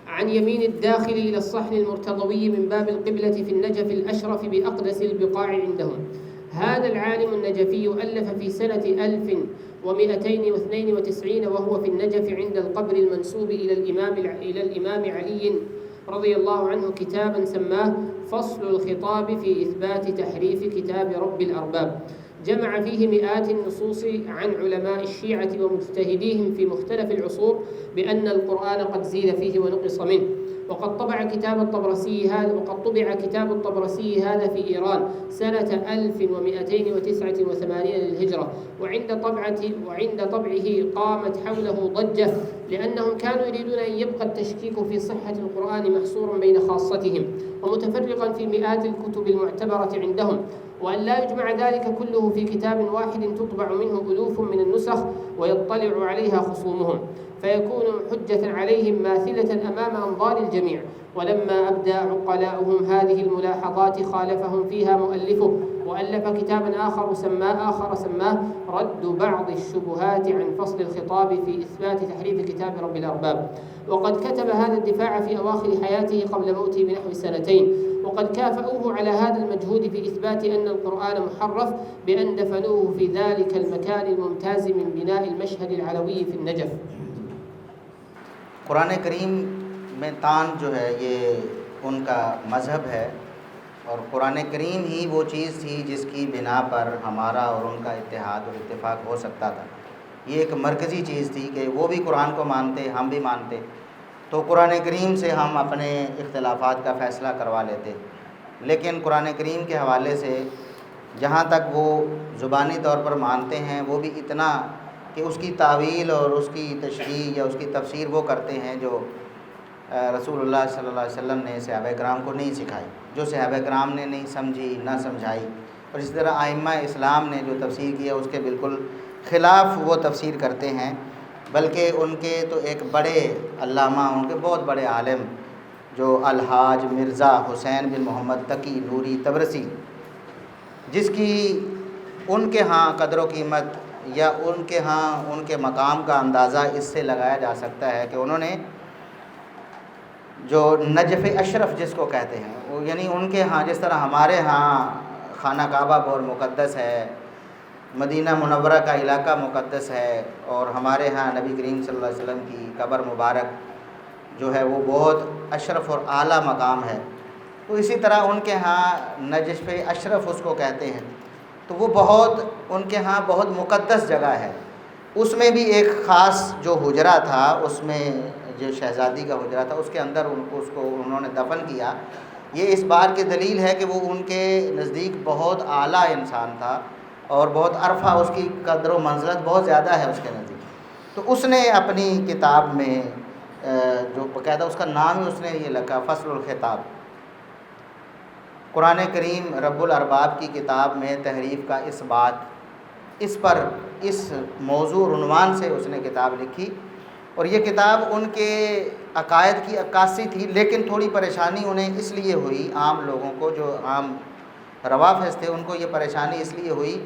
عن يمين الداخل إلى الصحن المرتضوي من باب القبلة في النجف الأشرف بأقدس البقاع عندهم. هذا العالم النجفي ألف في سنة 1292 وهو في النجف عند القبر المنسوب إلى الإمام علي رضي الله عنه كتابا سماه فصل الخطاب في إثبات تحريف كتاب رب الأرباب، جمع فيه مئات النصوص عن علماء الشيعة ومجتهديهم في مختلف العصور بأن القرآن قد زيد فيه ونقص منه. وقد طبع كتاب الطبرسي هذا في إيران سنة 1289 للهجرة، وعند طبعه قامت حوله ضجة، لأنهم كانوا يريدون أن يبقى التشكيك في صحة القرآن محصورا بين خاصتهم ومتفرقا في مئات الكتب المعتبرة عندهم، وأن لا يجمع ذلك كله في كتاب واحد تطبع منه ألوف من النسخ ويطلع عليها خصومهم، فيكون حجة عليهم ماثلة أمام أنظار الجميع. ولما أبدى عقلاؤهم هذه الملاحظات خالفهم فيها مؤلفه، وألف كتابا آخر سماه رد بعض الشبهات عن فصل الخطاب في إثبات تحريف كتاب رب الأرباب. وقد كتب هذا الدفاع في أواخر حياته قبل موته بنحو 2 وقد كافأوه على هذا المجهود في إثبات أن القرآن محرف بأن دفنوه في ذلك المكان الممتاز من بناء المشهد العلوي في النجف. قرآن کریم میں طعن جو ہے یہ ان کا مذہب ہے، اور قرآن کریم ہی وہ چیز تھی جس کی بنا پر ہمارا اور ان کا اتحاد اور اتفاق ہو سکتا تھا۔ یہ ایک مرکزی چیز تھی کہ وہ بھی قرآن کو مانتے، ہم بھی مانتے، تو قرآن کریم سے ہم اپنے اختلافات کا فیصلہ کروا لیتے۔ لیکن قرآن کریم کے حوالے سے جہاں تک وہ زبانی طور پر مانتے ہیں، وہ بھی اتنا کہ اس کی تعویل اور اس کی تشریح یا اس کی تفسیر وہ کرتے ہیں جو رسول اللہ صلی اللہ علیہ وسلم نے صحابہ کرام کو نہیں سکھائی، جو صحابہ کرام نے نہیں سمجھی، نہ سمجھائی، اور اسی طرح ائمہ اسلام نے جو تفسیر کیا اس کے بالکل خلاف وہ تفسیر کرتے ہیں۔ بلکہ ان کے تو ایک بڑے علامہ، ان کے بہت بڑے عالم جو الحاج مرزا حسین بن محمد تقی نوری طبرسی، جس کی ان کے ہاں قدر و قیمت یا ان کے ہاں ان کے مقام کا اندازہ اس سے لگایا جا سکتا ہے کہ انہوں نے جو نجف اشرف جس کو کہتے ہیں، وہ یعنی ان کے ہاں جس طرح ہمارے ہاں خانہ کعبہ بہت مقدس ہے، مدینہ منورہ کا علاقہ مقدس ہے، اور ہمارے ہاں نبی کریم صلی اللہ علیہ وسلم کی قبر مبارک جو ہے وہ بہت اشرف اور اعلیٰ مقام ہے، تو اسی طرح ان کے ہاں نجف اشرف اس کو کہتے ہیں، تو وہ بہت ان کے ہاں بہت مقدس جگہ ہے۔ اس میں بھی ایک خاص جو حجرہ تھا، اس میں جو شہزادی کا حجرہ تھا، اس کے اندر اس کو انہوں نے دفن کیا۔ یہ اس بات کی دلیل ہے کہ وہ ان کے نزدیک بہت اعلیٰ انسان تھا اور بہت عرفہ، اس کی قدر و منزلت بہت زیادہ ہے اس کے نزدیک۔ تو اس نے اپنی کتاب میں جو باقاعدہ اس کا نام ہی اس نے یہ لکھا فصل الخطاب۔ قرآن کریم رب الارباب کی کتاب میں تحریف کا اس بات اس پر اس موضوع عنوان سے اس نے کتاب لکھی، اور یہ کتاب ان کے عقائد کی عکاسی تھی، لیکن تھوڑی پریشانی انہیں اس لیے ہوئی، عام لوگوں کو جو عام روافظ تھے ان کو یہ پریشانی اس لیے ہوئی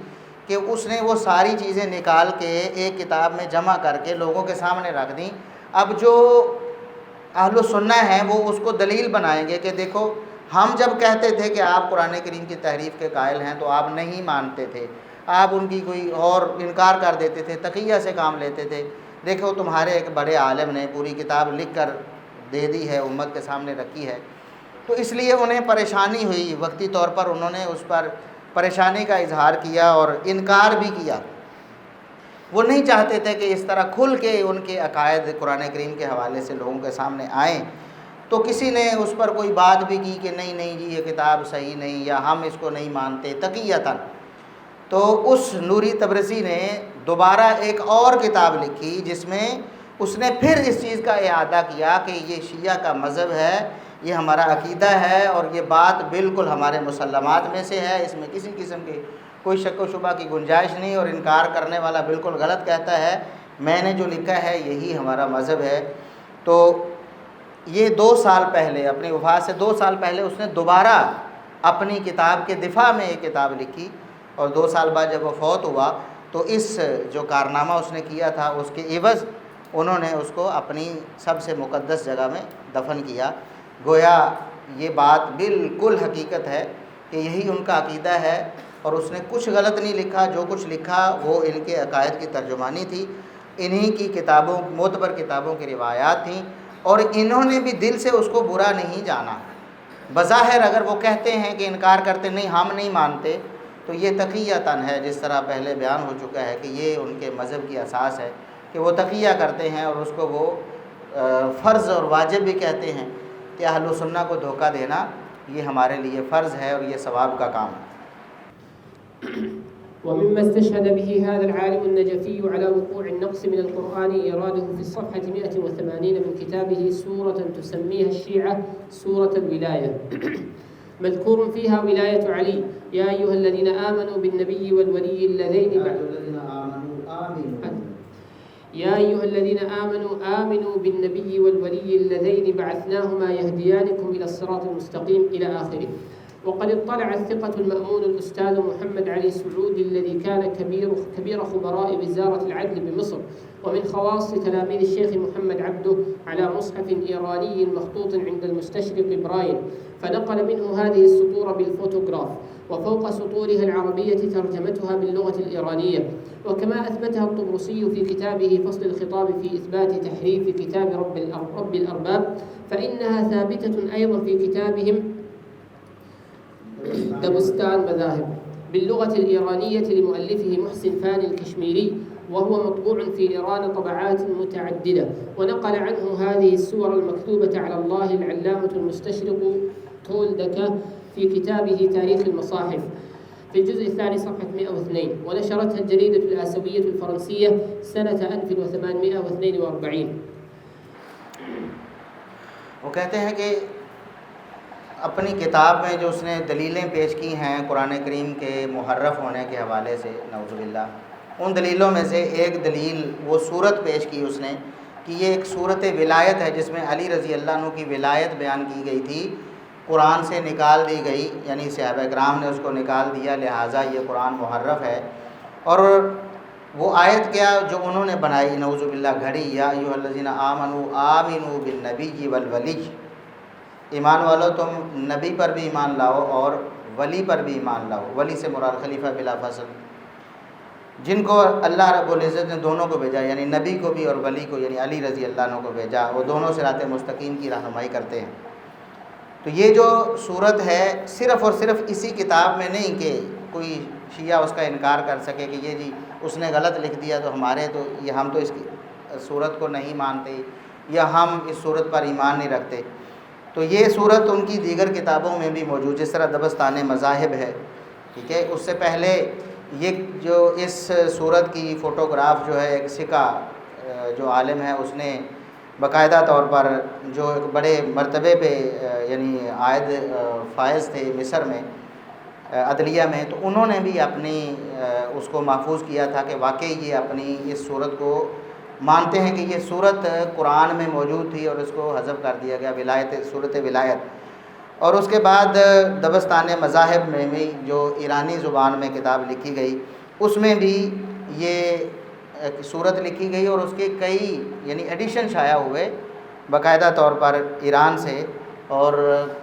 کہ اس نے وہ ساری چیزیں نکال کے ایک کتاب میں جمع کر کے لوگوں کے سامنے رکھ دیں۔ اب جو اہل السنہ ہیں وہ اس کو دلیل بنائیں گے کہ دیکھو ہم جب کہتے تھے کہ آپ قرآن کریم کی تحریف کے قائل ہیں تو آپ نہیں مانتے تھے، آپ ان کی کوئی اور انکار کر دیتے تھے، تقیہ سے کام لیتے تھے، دیکھو تمہارے ایک بڑے عالم نے پوری کتاب لکھ کر دے دی ہے، امت کے سامنے رکھی ہے۔ تو اس لیے انہیں پریشانی ہوئی، وقتی طور پر انہوں نے اس پر پریشانی کا اظہار کیا اور انکار بھی کیا۔ وہ نہیں چاہتے تھے کہ اس طرح کھل کے ان کے عقائد قرآن کریم کے حوالے سے لوگوں کے سامنے آئیں۔ تو کسی نے اس پر کوئی بات بھی کی کہ نہیں جی یہ کتاب صحیح نہیں، یا ہم اس کو نہیں مانتے تقیۃً۔ تو اس نوری تبرسی نے دوبارہ ایک اور کتاب لکھی جس میں اس نے پھر اس چیز کا اعادہ کیا کہ یہ شیعہ کا مذہب ہے، یہ ہمارا عقیدہ ہے، اور یہ بات بالکل ہمارے مسلمات میں سے ہے، اس میں کسی قسم کی کوئی شک و شبہ کی گنجائش نہیں، اور انکار کرنے والا بالکل غلط کہتا ہے، میں نے جو لکھا ہے یہی ہمارا مذہب ہے۔ تو یہ 2 سال پہلے، اپنی وفات سے 2 سال پہلے اس نے دوبارہ اپنی کتاب کے دفاع میں ایک کتاب لکھی، اور 2 سال بعد جب وہ فوت ہوا تو اس جو کارنامہ اس نے کیا تھا اس کے عوض انہوں نے اس کو اپنی سب سے مقدس جگہ میں دفن کیا۔ گویا یہ بات بالکل حقیقت ہے کہ یہی ان کا عقیدہ ہے، اور اس نے کچھ غلط نہیں لکھا، جو کچھ لکھا وہ ان کے عقائد کی ترجمانی تھی، انہی کی کتابوں، معتبر کتابوں کی روایات تھیں، اور انہوں نے بھی دل سے اس کو برا نہیں جانا۔ بظاہر اگر وہ کہتے ہیں کہ انکار کرتے نہیں ہم نہیں مانتے، تو یہ تقیۃً ہے، جس طرح پہلے بیان ہو چکا ہے کہ یہ ان کے مذہب کی اساس ہے کہ وہ تقیہ کرتے ہیں، اور اس کو وہ فرض اور واجب بھی کہتے ہیں کہ اہل السنہ کو دھوکہ دینا یہ ہمارے لیے فرض ہے اور یہ ثواب کا کام ہے۔ ومما استشهد به هذا العالم النجفي على وقوع النقص من القرآن إراده في الصفحة 180 من كتابه سورة تسميها الشيعة سورة الولاية، مذكور فيها ولاية علي: يا أيها الذين آمنوا بالنبي والولي اللذين يا أيها الذين آمنوا آمنوا بالنبي والولي اللذين بعثناهما يهديانكم إلى الصراط المستقيم إلى آخره. وقد اطلع الثقة المأمون الأستاذ محمد علي سعودي الذي كان كبير خبراء وزارة العدل بمصر ومن خواص تلاميذ الشيخ محمد عبده على مصحف إيراني مخطوط عند المستشرق براين، فنقل منه هذه السطور بالفوتوغراف، وفوق سطورها العربية ترجمتها باللغة الإيرانية. وكما أثبتها الطبرسي في كتابه فصل الخطاب في إثبات تحريف كتاب رب الأرباب، فإنها ثابتة أيضا في كتابهم دبستان مذاهب باللغة الإيرانية لمؤلفه محسن فاني الكشميري، وهو مطبوع في إيران طبعات متعددة. ونقل عنه هذه السور المكتوبة على الله العلامة المستشرق تولدكه في كتابه تاريخ المصاحف في الجزء الثاني صفحة 102، ونشرتها الجريدة الآسيوية الفرنسية سنة 1842۔ وہ کہتے ہیں کہ اپنی کتاب میں جو اس نے دلیلیں پیش کی ہیں قرآن کریم کے محرف ہونے کے حوالے سے، نعوذ باللہ، ان دلیلوں میں سے ایک دلیل وہ صورت پیش کی اس نے کہ یہ ایک صورت ولایت ہے جس میں علی رضی اللہ عنہ کی ولایت بیان کی گئی تھی، قرآن سے نکال دی گئی، یعنی صحابہ کرام نے اس کو نکال دیا، لہٰذا یہ قرآن محرف ہے۔ اور وہ آیت کیا جو انہوں نے بنائی، نعوذ باللہ، گھڑی، یا ایھا الذین آمنوا آمنوا بالنبی والولی، ایمان والو تم نبی پر بھی ایمان لاؤ اور ولی پر بھی ایمان لاؤ۔ ولی سے مراد خلیفہ بلا فصل، جن کو اللہ رب العزت نے دونوں کو بھیجا، یعنی نبی کو بھی اور ولی کو، یعنی علی رضی اللہ عنہ کو بھیجا، وہ دونوں صراط مستقیم کی رہنمائی کرتے ہیں۔ تو یہ جو صورت ہے صرف اور صرف اسی کتاب میں نہیں کہ کوئی شیعہ اس کا انکار کر سکے کہ یہ جی اس نے غلط لکھ دیا تو ہمارے تو یہ ہم تو اس کی صورت کو نہیں مانتے یا ہم اس صورت پر ایمان نہیں رکھتے۔ تو یہ صورت ان کی دیگر کتابوں میں بھی موجود، جس طرح دبستان مذاہب ہے، ٹھیک ہے۔ اس سے پہلے یہ جو اس صورت کی فوٹوگراف جو ہے ایک سکہ جو عالم ہے اس نے باقاعدہ طور پر جو ایک بڑے مرتبے پہ یعنی عائد فائز تھے مصر میں عدلیہ میں، تو انہوں نے بھی اپنی اس کو محفوظ کیا تھا کہ واقعی یہ اپنی اس صورت کو مانتے ہیں کہ یہ صورت قرآن میں موجود تھی اور اس کو حذف کر دیا گیا، صورت ولایت۔ اور اس کے بعد دبستان مذاہب میں بھی جو ایرانی زبان میں کتاب لکھی گئی، اس میں بھی یہ صورت لکھی گئی اور اس کے کئی یعنی ایڈیشن شائع ہوئے باقاعدہ طور پر ایران سے، اور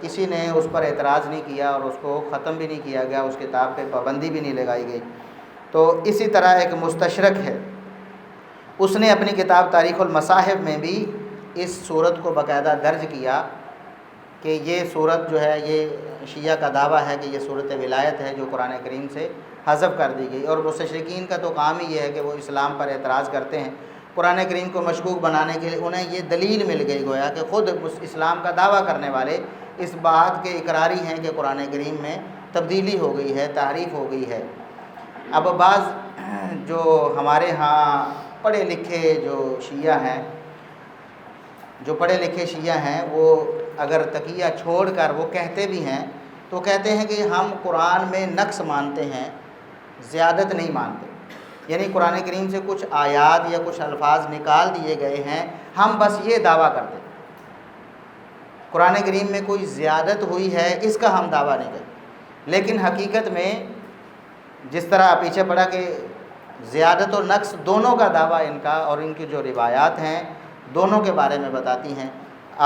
کسی نے اس پر اعتراض نہیں کیا اور اس کو ختم بھی نہیں کیا گیا، اس کتاب پہ پابندی بھی نہیں لگائی گئی۔ تو اسی طرح ایک مستشرق ہے، اس نے اپنی کتاب تاریخ المصاحف میں بھی اس صورت کو باقاعدہ درج کیا کہ یہ صورت جو ہے یہ شیعہ کا دعویٰ ہے کہ یہ صورت ولایت ہے جو قرآن کریم سے حذف کر دی گئی۔ اور مستشرقین کا تو کام ہی یہ ہے کہ وہ اسلام پر اعتراض کرتے ہیں، قرآن کریم کو مشکوک بنانے کے لیے انہیں یہ دلیل مل گئی گویا کہ خود اسلام کا دعویٰ کرنے والے اس بات کے اقراری ہیں کہ قرآن کریم میں تبدیلی ہو گئی ہے، تحریف ہو گئی ہے۔ اب بعض جو ہمارے ہاں پڑھے لکھے شیعہ ہیں وہ اگر تقیہ چھوڑ کر وہ کہتے بھی ہیں تو کہتے ہیں کہ ہم قرآن میں نقص مانتے ہیں، زیادت نہیں مانتے، یعنی قرآن کریم سے کچھ آیات یا کچھ الفاظ نکال دیے گئے ہیں، ہم بس یہ دعویٰ کرتے ہیں قرآن کریم میں کوئی زیادت ہوئی ہے اس کا ہم دعویٰ نہیں کرتے۔ لیکن حقیقت میں جس طرح پیچھے پڑا کہ زیادت اور نقص دونوں کا دعویٰ ان کا، اور ان کی جو روایات ہیں دونوں کے بارے میں بتاتی ہیں۔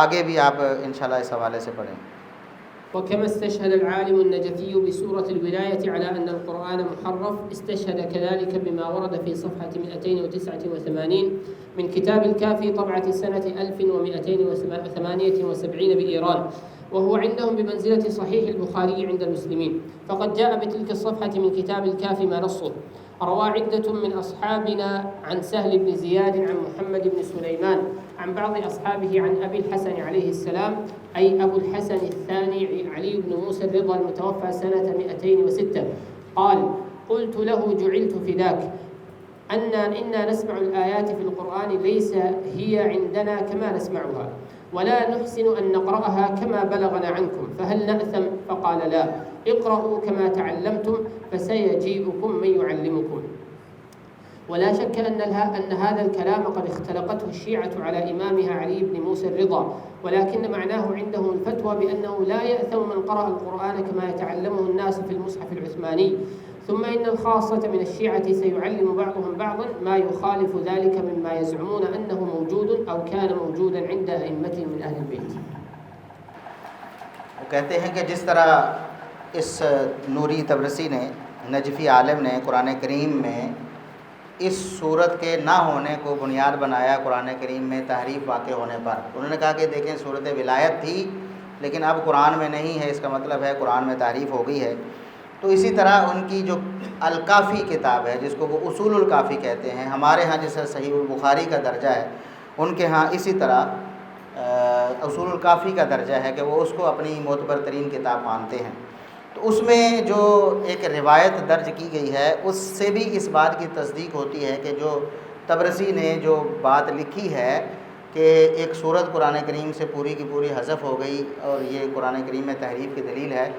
آگے بھی آپ انشاءاللہ اس حوالے سے پڑھیں۔ وكما استشهد العالم النجفي بسورة الولاية على أن القرآن محرف، استشهد كذلك بما ورد في صفحة 289 من كتاب الكافي طبعة سنة 1278 بإيران، وهو عندهم بمنزلة صحيح البخاري عند المسلمين. فقد جاء بتلك الصفحة من كتاب الكافي ما نصه. روى عدة من أصحابنا عن سهل بن زياد عن محمد بن سليمان عن بعض أصحابه عن أبي الحسن عليه السلام، أي أبو الحسن الثاني علي بن موسى الرضا المتوفى سنة 206، قال: قلت له جعلت فداك إنا نسمع الآيات في القرآن ليس هي عندنا كما نسمعها، ولا نحسن أن نقرأها كما بلغنا عنكم، فهل نأثم؟ فقال: لا، اقرأوا كما تعلمتم فسيجيئكم من يعلمكم. ولا شك أن هذا الكلام قد اختلقته الشيعة على إمامها علي بن موسى الرضا، ولكن معناه عندهم الفتوى بأنه لا يأثم من قرأ القرآن كما يتعلمه الناس في المصحف العثماني. ثم إن الخاصة من الشيعة سيعلم بعضهم بعضا ما يخالف ذلك مما يزعمون أنه موجود أو كان موجودا عند أئمة من أهل البيت. وہ کہتے ہیں کہ جس طرح اس نوری تبرسی نے، نجفی عالم نے قرآن کریم میں اس صورت کے نہ ہونے کو بنیاد بنایا قرآن کریم میں تحریف واقع ہونے پر، انہوں نے کہا کہ دیکھیں صورت ولایت تھی لیکن اب قرآن میں نہیں ہے، اس کا مطلب ہے قرآن میں تحریف ہو گئی ہے۔ تو اسی طرح ان کی جو الکافی کتاب ہے جس کو وہ اصول الکافی کہتے ہیں، ہمارے ہاں جیسے صحیح البخاری کا درجہ ہے، ان کے ہاں اسی طرح اصول الکافی کا درجہ ہے کہ وہ اس کو اپنی معتبر ترین کتاب مانتے ہیں۔ تو اس میں جو ایک روایت درج کی گئی ہے اس سے بھی اس بات کی تصدیق ہوتی ہے کہ جو تبرسی نے جو بات لکھی ہے کہ ایک صورت قرآن کریم سے پوری کی پوری حذف ہو گئی اور یہ قرآن کریم میں تحریف کی دلیل ہے،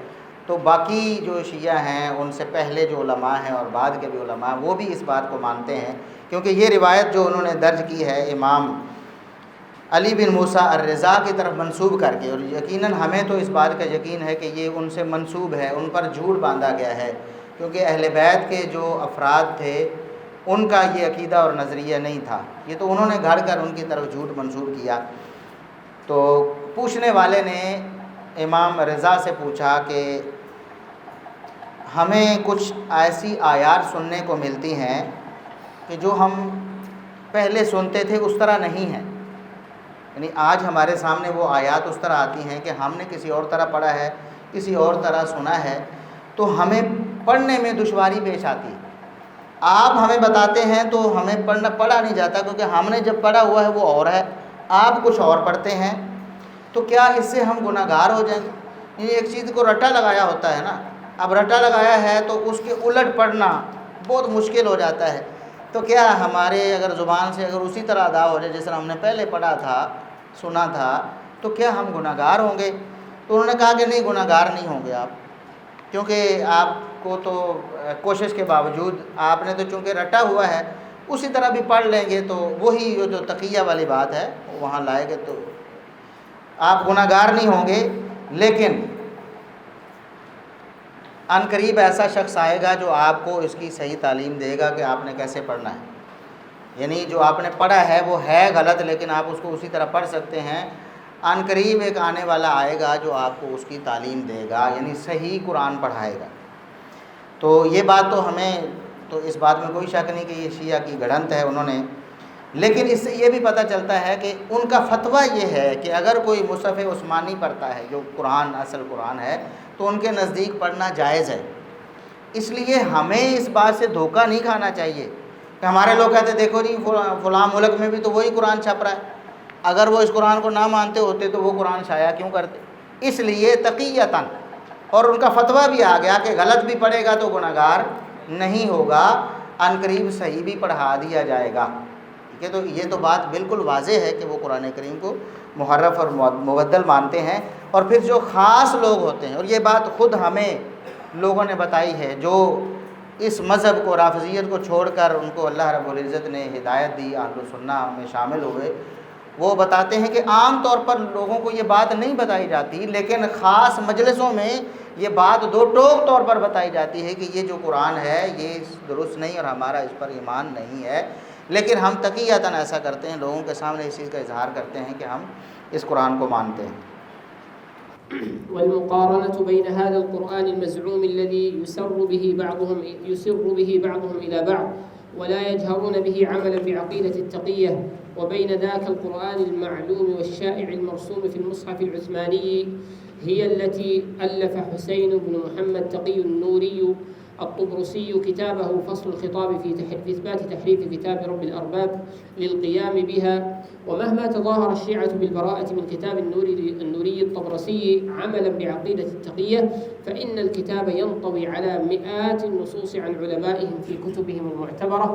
تو باقی جو شیعہ ہیں ان سے پہلے جو علماء ہیں اور بعد کے بھی علماء وہ بھی اس بات کو مانتے ہیں، کیونکہ یہ روایت جو انہوں نے درج کی ہے امام علی بن موسیٰ الرضا کی طرف منسوب کر کے، اور یقیناً ہمیں تو اس بات کا یقین ہے کہ یہ ان سے منسوب ہے، ان پر جھوٹ باندھا گیا ہے، کیونکہ اہل بیت کے جو افراد تھے ان کا یہ عقیدہ اور نظریہ نہیں تھا، یہ تو انہوں نے گھڑ کر ان کی طرف جھوٹ منسوب کیا۔ تو پوچھنے والے نے امام رضا سے پوچھا کہ ہمیں کچھ ایسی آیات سننے کو ملتی ہیں کہ جو ہم پہلے سنتے تھے اس طرح نہیں ہیں، یعنی آج ہمارے سامنے وہ آیات اس طرح آتی ہیں کہ ہم نے کسی اور طرح پڑھا ہے، کسی اور طرح سنا ہے، تو ہمیں پڑھنے میں دشواری پیش آتی ہے۔ آپ ہمیں بتاتے ہیں تو ہمیں پڑھا نہیں جاتا، کیونکہ ہم نے جب پڑھا ہوا ہے وہ اور ہے، آپ کچھ اور پڑھتے ہیں، تو کیا اس سے ہم گناہ گار ہو جائیں گے؟ یہ ایک چیز کو رٹا لگایا ہوتا ہے نا، اب رٹا لگایا ہے تو اس کے الٹ پڑھنا بہت مشکل ہو جاتا ہے، تو کیا ہمارے اگر زبان سے اگر اسی طرح ادا ہو جائے جس طرح ہم نے پہلے پڑھا تھا سنا تھا تو کیا ہم گناہ گار ہوں گے؟ تو انہوں نے کہا کہ نہیں، گناہ گار نہیں ہوں گے آپ، کیونکہ آپ کو تو کوشش کے باوجود آپ نے تو چونکہ رٹا ہوا ہے، اسی طرح بھی پڑھ لیں گے تو وہی جو تقیہ والی بات ہے وہاں لائے گے تو آپ گناہ گار نہیں ہوں گے۔ لیکن ان قریب ایسا شخص آئے گا جو آپ کو اس کی صحیح تعلیم دے گا کہ آپ نے کیسے پڑھنا ہے، یعنی جو آپ نے پڑھا ہے وہ ہے غلط لیکن آپ اس کو اسی طرح پڑھ سکتے ہیں۔ ان قریب ایک آنے والا آئے گا جو آپ کو اس کی تعلیم دے گا، یعنی صحیح قرآن پڑھائے گا۔ تو یہ بات تو ہمیں تو اس بات میں کوئی شک نہیں کہ یہ شیعہ کی گڑھنت ہے انہوں نے، لیکن اس سے یہ بھی پتہ چلتا ہے کہ ان کا فتویٰ یہ ہے کہ اگر کوئی مصحف عثمانی پڑھتا ہے جو قرآن اصل قرآن ہے تو ان کے نزدیک پڑھنا جائز ہے۔ اس لیے ہمیں اس بات سے دھوکہ نہیں کھانا چاہیے کہ ہمارے لوگ کہتے ہیں دیکھو جی فلاں ملک میں بھی تو وہی قرآن چھپ رہا ہے، اگر وہ اس قرآن کو نہ مانتے ہوتے تو وہ قرآن شائع کیوں کرتے؟ اس لیے تقیتاً، اور ان کا فتویٰ بھی آ گیا کہ غلط بھی پڑھے گا تو گناہ گار نہیں ہوگا، ان قریب صحیح بھی پڑھا دیا جائے گا۔ ٹھیک ہے، تو یہ تو بات بالکل واضح ہے کہ وہ قرآن کریم کو محرف اور مبدل مانتے ہیں۔ اور پھر جو خاص لوگ ہوتے ہیں، اور یہ بات خود ہمیں لوگوں نے بتائی ہے جو اس مذہب کو رافضیت کو چھوڑ کر ان کو اللہ رب العزت نے ہدایت دی، اہل سنہ میں شامل ہوئے، وہ بتاتے ہیں کہ عام طور پر لوگوں کو یہ بات نہیں بتائی جاتی، لیکن خاص مجلسوں میں یہ بات دو ٹوک طور پر بتائی جاتی ہے کہ یہ جو قرآن ہے یہ درست نہیں اور ہمارا اس پر ایمان نہیں ہے، لیکن ہم تقیتاً ایسا کرتے ہیں، لوگوں کے سامنے اس چیز کا اظہار کرتے ہیں کہ ہم اس قرآن کو مانتے ہیں۔ والمقارنة بين هذا القرآن المزعوم الذي يسر به بعضهم إلى بعض ولا يجهرون به عملا بعقيدة التقية، وبين ذاك القرآن المعلوم والشائع المرسوم في المصحف العثماني هي التي ألف حسين بن محمد تقي النوري الطبرسي كتابه فصل الخطاب في إثبات تحريف كتاب رب الأرباب للقيام بها. ومهما تظاهر الشيعة بالبراءة من كتاب النوري الطبرسي عملا بعقيدة التقية، فإن الكتاب ينطوي على مئات النصوص عن علمائهم في كتبهم المعتبرة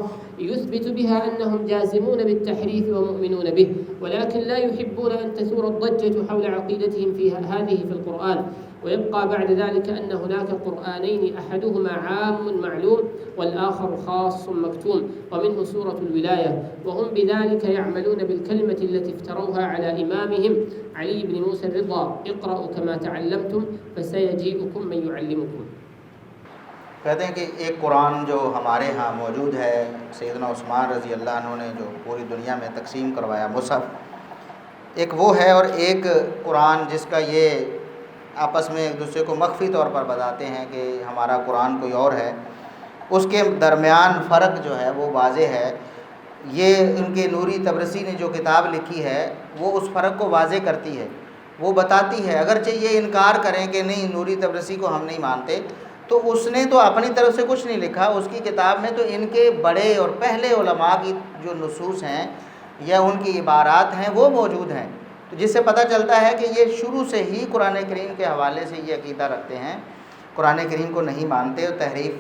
يثبت بها أنهم جازمون بالتحريف ومؤمنون به، ولكن لا يحبون أن تثور الضجة حول عقيدتهم هذه في القرآن. ويبقى بعد ذلك أن هناك قرآنين أحدهما عام معلوم والآخر خاص مكتوم، ومنه سورة الولاية، وهم بذلك يعملون بالكلمة التي افتروها على إمامهم علي بن موسى الرضا: اقرأوا كما تعلمتم فسيجيئكم من يعلمكم۔ کہتے ہیں کہ ایک قرآن جو ہمارے ہاں موجود ہے، سیدنا عثمان رضی اللہ عنہ نے جو پوری دنیا میں تقسیم کروایا مصحف، ایک وہ ہے، اور ایک قرآن جس کا یہ آپس میں ایک دوسرے کو مخفی طور پر بتاتے ہیں کہ ہمارا قرآن کوئی اور ہے، اس کے درمیان فرق جو ہے وہ واضح ہے۔ یہ ان کے نوری طبرسی نے جو کتاب لکھی ہے وہ اس فرق کو واضح کرتی ہے، وہ بتاتی ہے، اگرچہ یہ انکار کریں کہ نہیں نوری طبرسی کو ہم نہیں مانتے، تو اس نے تو اپنی طرف سے کچھ نہیں لکھا، اس کی کتاب میں تو ان کے بڑے اور پہلے علماء کی جو نصوص ہیں یا ان کی عبارات ہیں وہ موجود ہیں، تو جس سے پتہ چلتا ہے کہ یہ شروع سے ہی قرآن کریم کے حوالے سے یہ عقیدہ رکھتے ہیں، قرآن کریم کو نہیں مانتے اور تحریف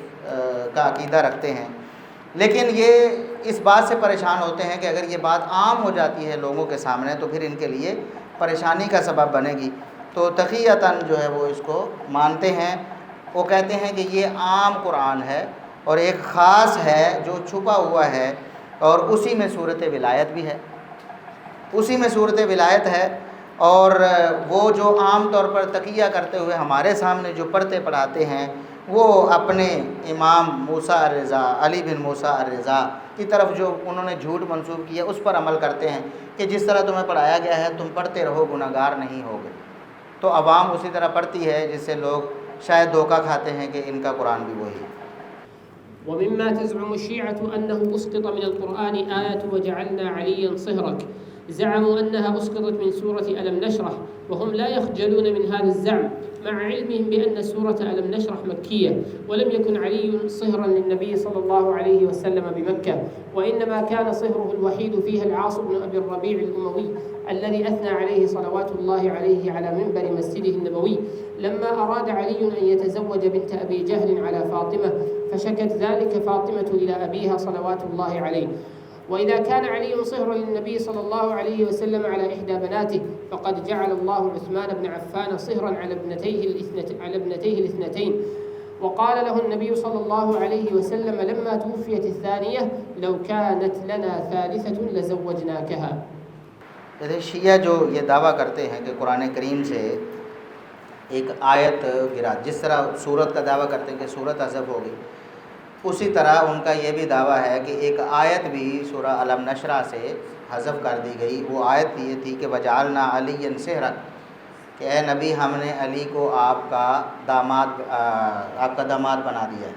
کا عقیدہ رکھتے ہیں۔ لیکن یہ اس بات سے پریشان ہوتے ہیں کہ اگر یہ بات عام ہو جاتی ہے لوگوں کے سامنے تو پھر ان کے لیے پریشانی کا سبب بنے گی، تو تقیتاً جو ہے وہ اس کو مانتے ہیں۔ وہ کہتے ہیں کہ یہ عام قرآن ہے اور ایک خاص ہے جو چھپا ہوا ہے، اور اسی میں صورت ولایت بھی ہے، اسی میں صورت ولایت ہے، اور وہ جو عام طور پر تقیہ کرتے ہوئے ہمارے سامنے جو پڑھتے پڑھاتے ہیں وہ اپنے امام موسیٰ الرضا، علی بن موسیٰ الرضا کی طرف جو انہوں نے جھوٹ منسوب کیا اس پر عمل کرتے ہیں کہ جس طرح تمہیں پڑھایا گیا ہے تم پڑھتے رہو، گناہ گار نہیں ہوگے۔ تو عوام اسی طرح پڑھتی ہے جس سے لوگ شاید دھوکہ کھاتے ہیں کہ ان کا قرآن بھی وہی ہے۔ ومما تزعم الشيعة أنه أسقط من القرآن آية وجعلنا عليا صهرك، زعموا أنها أسقطت من سورة ألم نشرح، وهم لا يخجلون من هذا الزعم مع علمهم بأن سورة ألم نشرح مكية، ولم يكن علي صهرا للنبي صلى الله عليه وسلم بمكة، وإنما كان صهره الوحيد فيها العاص بن أبي الربيع الأموي الذي أثنى عليه صلوات الله عليه على منبر مسجده النبوي لما أراد علي أن يتزوج بنت أبي جهل على فاطمة، فشكت ذلك فاطمة إلى أبيها صلوات الله عليه، وإذا كان علي صهرا للنبي صلى الله عليه وسلم على إحدى بناته فقد جعل الله عثمان بن عفان صهرا على ابنتيه الاثنتين، وقال له النبي صلى الله عليه وسلم لما توفيت الثانية لو كانت لنا ثالثة لزوجناكها۔ شیعہ جو یہ دعویٰ کرتے ہیں کہ قرآن کریم سے ایک آیت گرا، جس طرح سورت کا دعویٰ کرتے ہیں کہ سورت حذف ہو گئی، اسی طرح ان کا یہ بھی دعویٰ ہے کہ ایک آیت بھی سورہ علم نشرہ سے حذف کر دی گئی۔ وہ آیت یہ تھی کہ وجعلنا علی صہرا، کہ اے نبی ہم نے علی کو آپ کا داماد بنا دیا ہے۔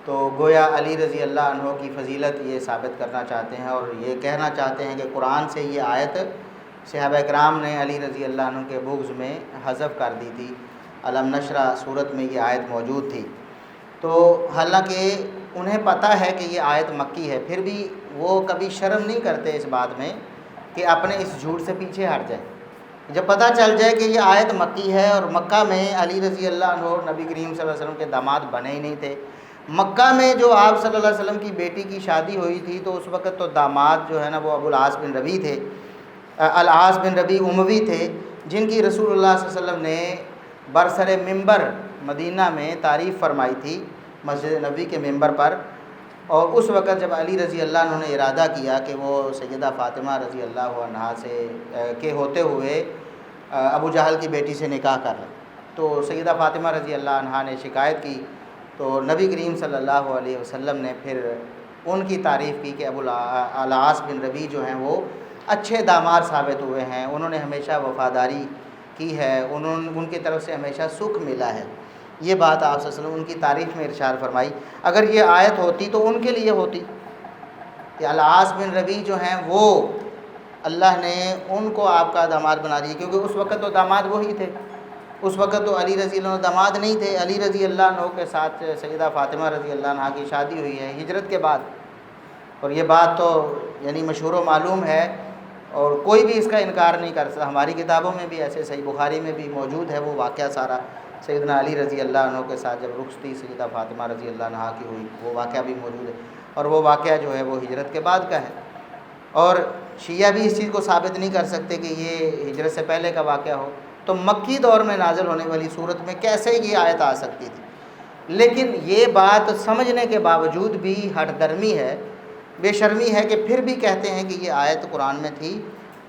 تو گویا علی رضی اللہ عنہ کی فضیلت یہ ثابت کرنا چاہتے ہیں اور یہ کہنا چاہتے ہیں کہ قرآن سے یہ آیت صحابہ اکرام نے علی رضی اللہ عنہ کے بغض میں حذف کر دی تھی۔ علم نشرہ صورت میں یہ آیت موجود تھی۔ تو حالانکہ انہیں پتہ ہے کہ یہ آیت مکی ہے، پھر بھی وہ کبھی شرم نہیں کرتے اس بات میں کہ اپنے اس جھوٹ سے پیچھے ہٹ جائیں۔ جب پتہ چل جائے کہ یہ آیت مکی ہے اور مکہ میں علی رضی اللہ عنہ نبی کریم صلی اللہ علیہ وسلم کے داماد بنے ہی نہیں تھے، مکہ میں جو آپ صلی اللہ علیہ وسلم کی بیٹی کی شادی ہوئی تھی تو اس وقت تو داماد جو ہے نا وہ ابو العاص بن ربیع تھے، العاص بن ربیع اموی تھے، جن کی رسول اللہ صلی اللہ علیہ وسلم نے برسر ممبر مدینہ میں تعریف فرمائی تھی مسجد نبوی کے ممبر پر۔ اور اس وقت جب علی رضی اللہ عنہ نے ارادہ کیا کہ وہ سیدہ فاطمہ رضی اللہ عنہا سے کے ہوتے ہوئے ابو جہل کی بیٹی سے نکاح کر لیں، تو سیدہ فاطمہ رضی اللہ عنہا نے شکایت کی، تو نبی کریم صلی اللہ علیہ وسلم نے پھر ان کی تعریف کی کہ ابو العاص بن ربیع جو ہیں وہ اچھے داماد ثابت ہوئے ہیں، انہوں نے ہمیشہ وفاداری کی ہے، ان کی طرف سے ہمیشہ سکھ ملا ہے۔ یہ بات آپ صلی اللہ علیہ وسلم ان کی تعریف میں ارشاد فرمائی۔ اگر یہ آیت ہوتی تو ان کے لیے ہوتی کہ العاص بن ربیع جو ہیں وہ اللہ نے ان کو آپ کا داماد بنا دیا، کیونکہ اس وقت تو داماد وہی تھے، اس وقت تو علی رضی اللہ عنہ داماد نہیں تھے۔ علی رضی اللہ عنہ کے ساتھ سیدہ فاطمہ رضی اللہ عنہ کی شادی ہوئی ہے ہجرت کے بعد، اور یہ بات تو یعنی مشہور و معلوم ہے اور کوئی بھی اس کا انکار نہیں کر سکتا۔ ہماری کتابوں میں بھی ایسے صحیح بخاری میں بھی موجود ہے وہ واقعہ سارا، سیدنا علی رضی اللہ عنہ کے ساتھ جب رخصتی سیدہ فاطمہ رضی اللہ عنہ کی ہوئی وہ واقعہ بھی موجود ہے، اور وہ واقعہ جو ہے وہ ہجرت کے بعد کا ہے۔ اور شیعہ بھی اس چیز کو ثابت نہیں کر سکتے کہ یہ ہجرت سے پہلے کا واقعہ ہو، تو مکی دور میں نازل ہونے والی صورت میں کیسے یہ آیت آ سکتی تھی؟ لیکن یہ بات سمجھنے کے باوجود بھی ہٹ درمی ہے، بے شرمی ہے کہ پھر بھی کہتے ہیں کہ یہ آیت قرآن میں تھی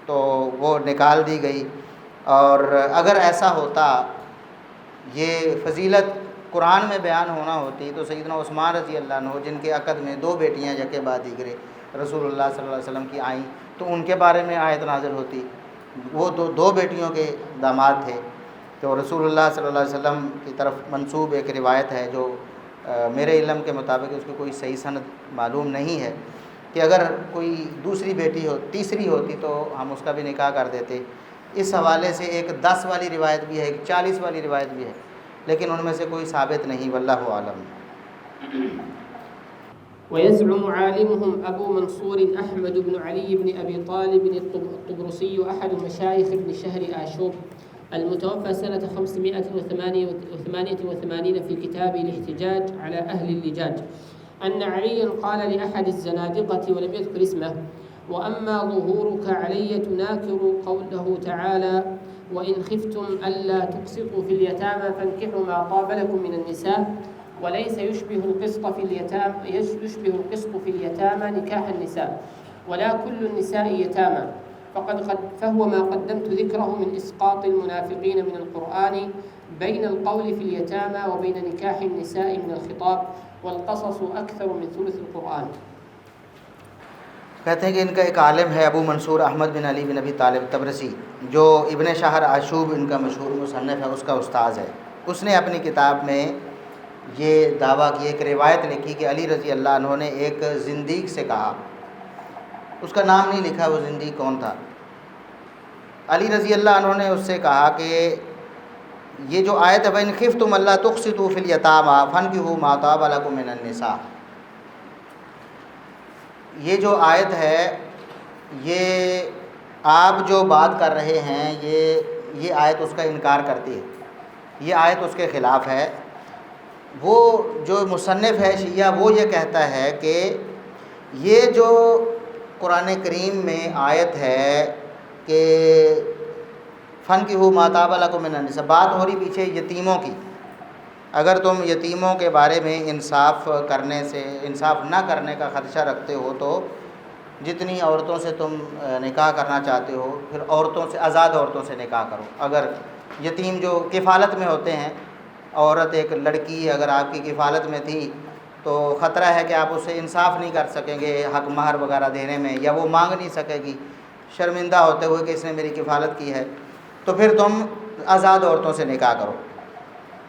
تو وہ نکال دی گئی۔ اور اگر ایسا ہوتا، یہ فضیلت قرآن میں بیان ہونا ہوتی تو سیدنا عثمان رضی اللہ عنہ جن کے عقد میں 2 بیٹیاں یکے بعد دیگرے رسول اللہ صلی اللہ علیہ وسلم کی آئیں تو ان کے بارے میں آیت نازل ہوتی۔ وہ دو بیٹیوں کے داماد تھے، تو رسول اللہ صلی اللہ علیہ وسلم کی طرف منسوب ایک روایت ہے جو میرے علم کے مطابق اس کی کوئی صحیح سند معلوم نہیں ہے کہ اگر کوئی دوسری بیٹی ہو تیسری ہوتی تو ہم اس کا بھی نکاح کر دیتے۔ اس حوالے سے ایک 10 والی روایت بھی ہے، ایک 40 والی روایت بھی ہے، لیکن ان میں سے کوئی ثابت نہیں، واللہ عالم۔ ويزعم عالمهم أبو منصور أحمد بن علي بن أبي طالب الطبرسي أحد مشايخ ابن شهر آشور المتوفى سنة 588 في كتابه الاحتجاج على أهل اللجاج أن عليا قال لأحد الزنادقة ولم يذكر اسمه: وأما ظهورك علي تناكر قوله تعالى: وإن خفتم ألا تقسطوا في اليتامى فانكحوا ما طاب لكم من النساء وليس يشبه القسط في اليتامى نكاح النساء ولا كل النساء يتامى فهو ما قدمت ذكره من إسقاط المنافقين من القرآن بين القول في اليتامى وبين نكاح النساء من الخطاب والقصص أكثر من ثلث القرآن۔ کہتے ہیں کہ ان کا ایک عالم ہے ابو منصور احمد بن علی بن ابی طالب طبرسی، جو ابن شہر آشوب ان کا مشہور مصنف ہے، اس کا استاذ ہے۔ اس نے اپنی کتاب میں یہ دعویٰ کی، ایک روایت لکھی کہ علی رضی اللہ عنہ نے ایک زندیق سے کہا، اس کا نام نہیں لکھا وہ زندیق کون تھا، علی رضی اللہ عنہ نے اس سے کہا کہ یہ جو آیت ہے وَإِنْ خِفْتُمْ أَلَّا تُقْسِطُوا فِي الْيَتَامَى فَانكِحُوا مَا طَابَ لَكُم مِّنَ النِّسَاءِ، یہ جو آیت ہے یہ آپ جو بات کر رہے ہیں یہ آیت اس کا انکار کرتی ہے، یہ آیت اس کے خلاف ہے۔ وہ جو مصنف ہے شیعہ وہ یہ کہتا ہے کہ یہ جو قرآن کریم میں آیت ہے کہ فَانْكِحُوا مَا طَابَ لَكُم مِّنَ النِّسَاءِ، بات ہو رہی پیچھے یتیموں کی. اگر تم یتیموں کے بارے میں انصاف نہ کرنے کا خدشہ رکھتے ہو تو جتنی عورتوں سے تم نکاح کرنا چاہتے ہو پھر آزاد عورتوں سے نکاح کرو. اگر یتیم جو کفالت میں ہوتے ہیں، عورت ایک لڑکی اگر آپ کی کفالت میں تھی تو خطرہ ہے کہ آپ اس سے انصاف نہیں کر سکیں گے حق مہر وغیرہ دینے میں، یا وہ مانگ نہیں سکے گی شرمندہ ہوتے ہوئے کہ اس نے میری کفالت کی ہے، تو پھر تم آزاد عورتوں سے نکاح کرو.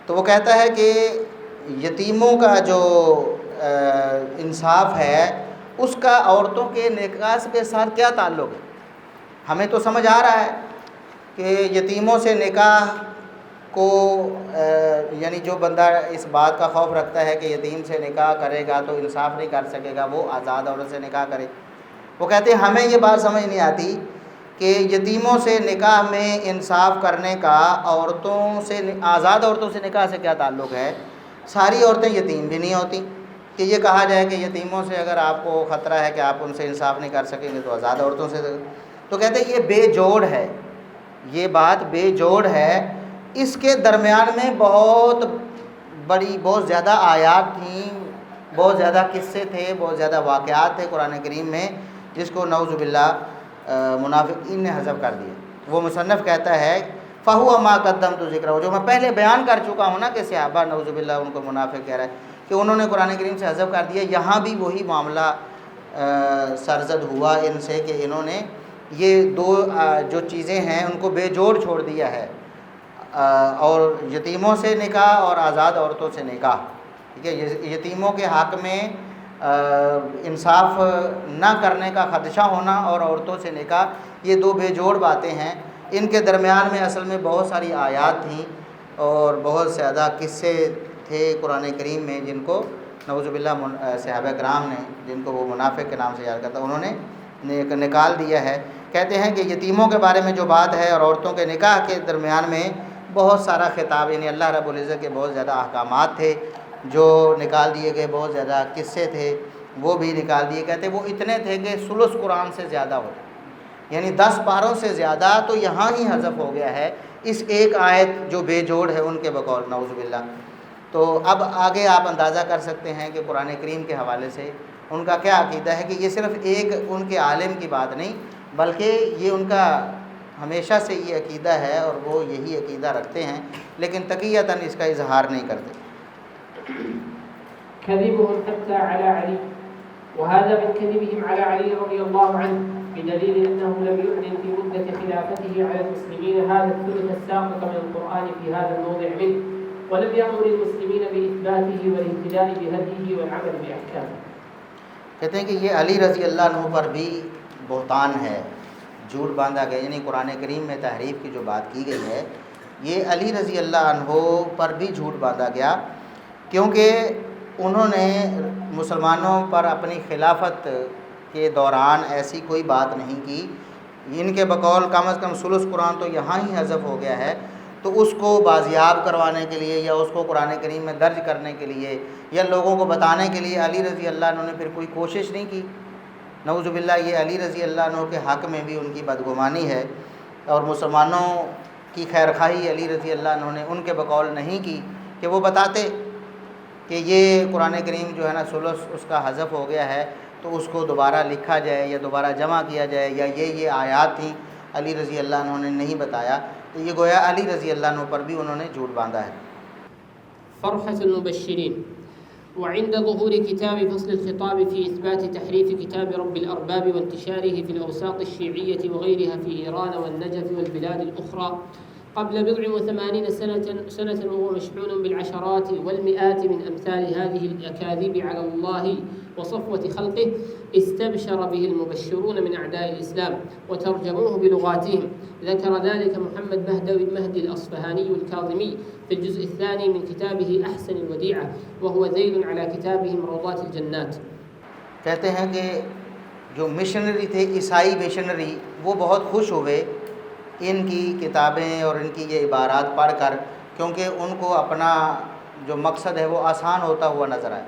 تو وہ کہتا ہے کہ یتیموں کا جو انصاف ہے اس کا عورتوں کے نکاح کے ساتھ کیا تعلق ہے؟ ہمیں تو سمجھ آ رہا ہے کہ یتیموں سے نکاح کو یعنی جو بندہ اس بات کا خوف رکھتا ہے کہ یتیم سے نکاح کرے گا تو انصاف نہیں کر سکے گا، وہ آزاد عورت سے نکاح کرے. وہ کہتے ہیں ہمیں یہ بات سمجھ نہیں آتی کہ یتیموں سے نکاح میں انصاف کرنے کا آزاد عورتوں سے نکاح سے کیا تعلق ہے. ساری عورتیں یتیم بھی نہیں ہوتی کہ یہ کہا جائے کہ یتیموں سے اگر آپ کو خطرہ ہے کہ آپ ان سے انصاف نہیں کر سکیں گے تو آزاد عورتوں سے. تو کہتے ہیں یہ بے جوڑ ہے، یہ بات بے جوڑ ہے. اس کے درمیان میں بہت زیادہ آیات تھیں، بہت زیادہ قصے تھے، بہت زیادہ واقعات تھے قرآن کریم میں جس کو نعوذ باللہ منافقین نے حذف کر دیا. وہ مصنف کہتا ہے فَهُوَ مَا قَدَّمْتُ ذِكْرَهُ، جو میں پہلے بیان کر چکا ہوں نا کہ صحابہ نعوذ باللہ ان کو منافق کہہ رہا ہے کہ انہوں نے قرآن کریم سے حذف کر دیا. یہاں بھی وہی معاملہ سرزد ہوا ان سے کہ انہوں نے یہ دو جو چیزیں ہیں ان کو بے جوڑ چھوڑ دیا ہے، اور یتیموں سے نکاح اور آزاد عورتوں سے نکاح. ٹھیک ہے، یتیموں کے حق میں انصاف نہ کرنے کا خدشہ ہونا اور عورتوں سے نکاح، یہ دو بے جوڑ باتیں ہیں. ان کے درمیان میں اصل میں بہت ساری آیات تھیں اور بہت زیادہ قصے تھے قرآن کریم میں جن کو نعوذ باللہ صحابہ کرام نے، جن کو وہ منافق کے نام سے یاد کرتا، انہوں نے نکال دیا ہے. کہتے ہیں کہ یتیموں کے بارے میں جو بات ہے اور عورتوں کے نکاح کے درمیان میں بہت سارا خطاب، یعنی اللہ رب العزت کے بہت زیادہ احکامات تھے جو نکال دیے گئے، بہت زیادہ قصے تھے وہ بھی نکال دیے. کہتے وہ اتنے تھے کہ ثلث قرآن سے زیادہ ہوتے، یعنی 10 پاروں سے زیادہ تو یہاں ہی حذف ہو گیا ہے اس ایک آیت جو بے جوڑ ہے ان کے بقول نعوذ باللہ. تو اب آگے آپ اندازہ کر سکتے ہیں کہ قرآن کریم کے حوالے سے ان کا کیا عقیدہ ہے کہ یہ صرف ایک ان کے عالم کی بات نہیں بلکہ یہ ان کا ہمیشہ سے یہ عقیدہ ہے اور وہ یہی عقیدہ رکھتے ہیں، لیکن تقیۃً اس کا اظہار نہیں کرتے. كذبهم حتى على علي، وهذا من كذبهم على علي رضي الله عنه بدليل أنه لم يعلن في مدة خلافته على المسلمين هذا الثلث الساقط من القرآن في هذا الموضع منه، ولم يأمر المسلمين بإثباته والاهتداء بهديه والعمل بأحكامه. کہتے ہیں کہ یہ علی رضی اللہ عنہ پر بھی بہتان ہے، جھوٹ باندھا گیا، یعنی قرآن کریم میں تحریف کی جو بات کی گئی ہے یہ علی رضی اللہ عنہ پر بھی جھوٹ باندھا گیا، کیونکہ انہوں نے مسلمانوں پر اپنی خلافت کے دوران ایسی کوئی بات نہیں کی. ان کے بقول کم از کم ثلث قرآن تو یہاں ہی حذف ہو گیا ہے، تو اس کو بازیاب کروانے کے لیے یا اس کو قرآن کریم میں درج کرنے کے لیے یا لوگوں کو بتانے کے لیے علی رضی اللہ عنہ نے پھر کوئی کوشش نہیں کی. نعوذ باللہ یہ علی رضی اللہ عنہ کے حق میں بھی ان کی بدگمانی ہے، اور مسلمانوں کی خیرخواہی علی رضی اللہ عنہ نے ان کے بقول نہیں کی کہ وہ بتاتے کہ یہ قرآن کریم جو ہے نا ثلث اس کا حذف ہو گیا ہے تو اس کو دوبارہ لکھا جائے یا دوبارہ جمع کیا جائے، یا یہ آیات تھیں علی رضی اللہ عنہ نے نہیں بتایا. تو یہ گویا علی رضی اللہ عنہ پر بھی انہوں نے جھوٹ باندھا ہے. فرحة المبشرين. وعند ظهور كتاب فصل الخطاب في إثبات تحريف كتاب رب الأرباب وانتشاره في الأوساط الشيعية وغيرها في إيران والنجف والبلاد الأخرى قبل 87 سنة وهو مشحون بالعشرات والمئات من أمثال هذه الأكاذيب على الله وصفوة خلقه، استبشر به المبشرون من أعداء الإسلام وترجموه بلغاتهم. ذكر ذلك محمد مهدي الأصفهاني الكاظمي في الجزء الثاني من كتابه أحسن الوديعة، وهو ذيل على كتابهم روضات الجنات. کہتے ہیں کہ جو مشنری تھے عیسائی مشنری وہ بہت خوش ہوئے ان کی کتابیں اور ان کی یہ عبارات پڑھ کر، کیونکہ ان کو اپنا جو مقصد ہے وہ آسان ہوتا ہوا نظر آئے.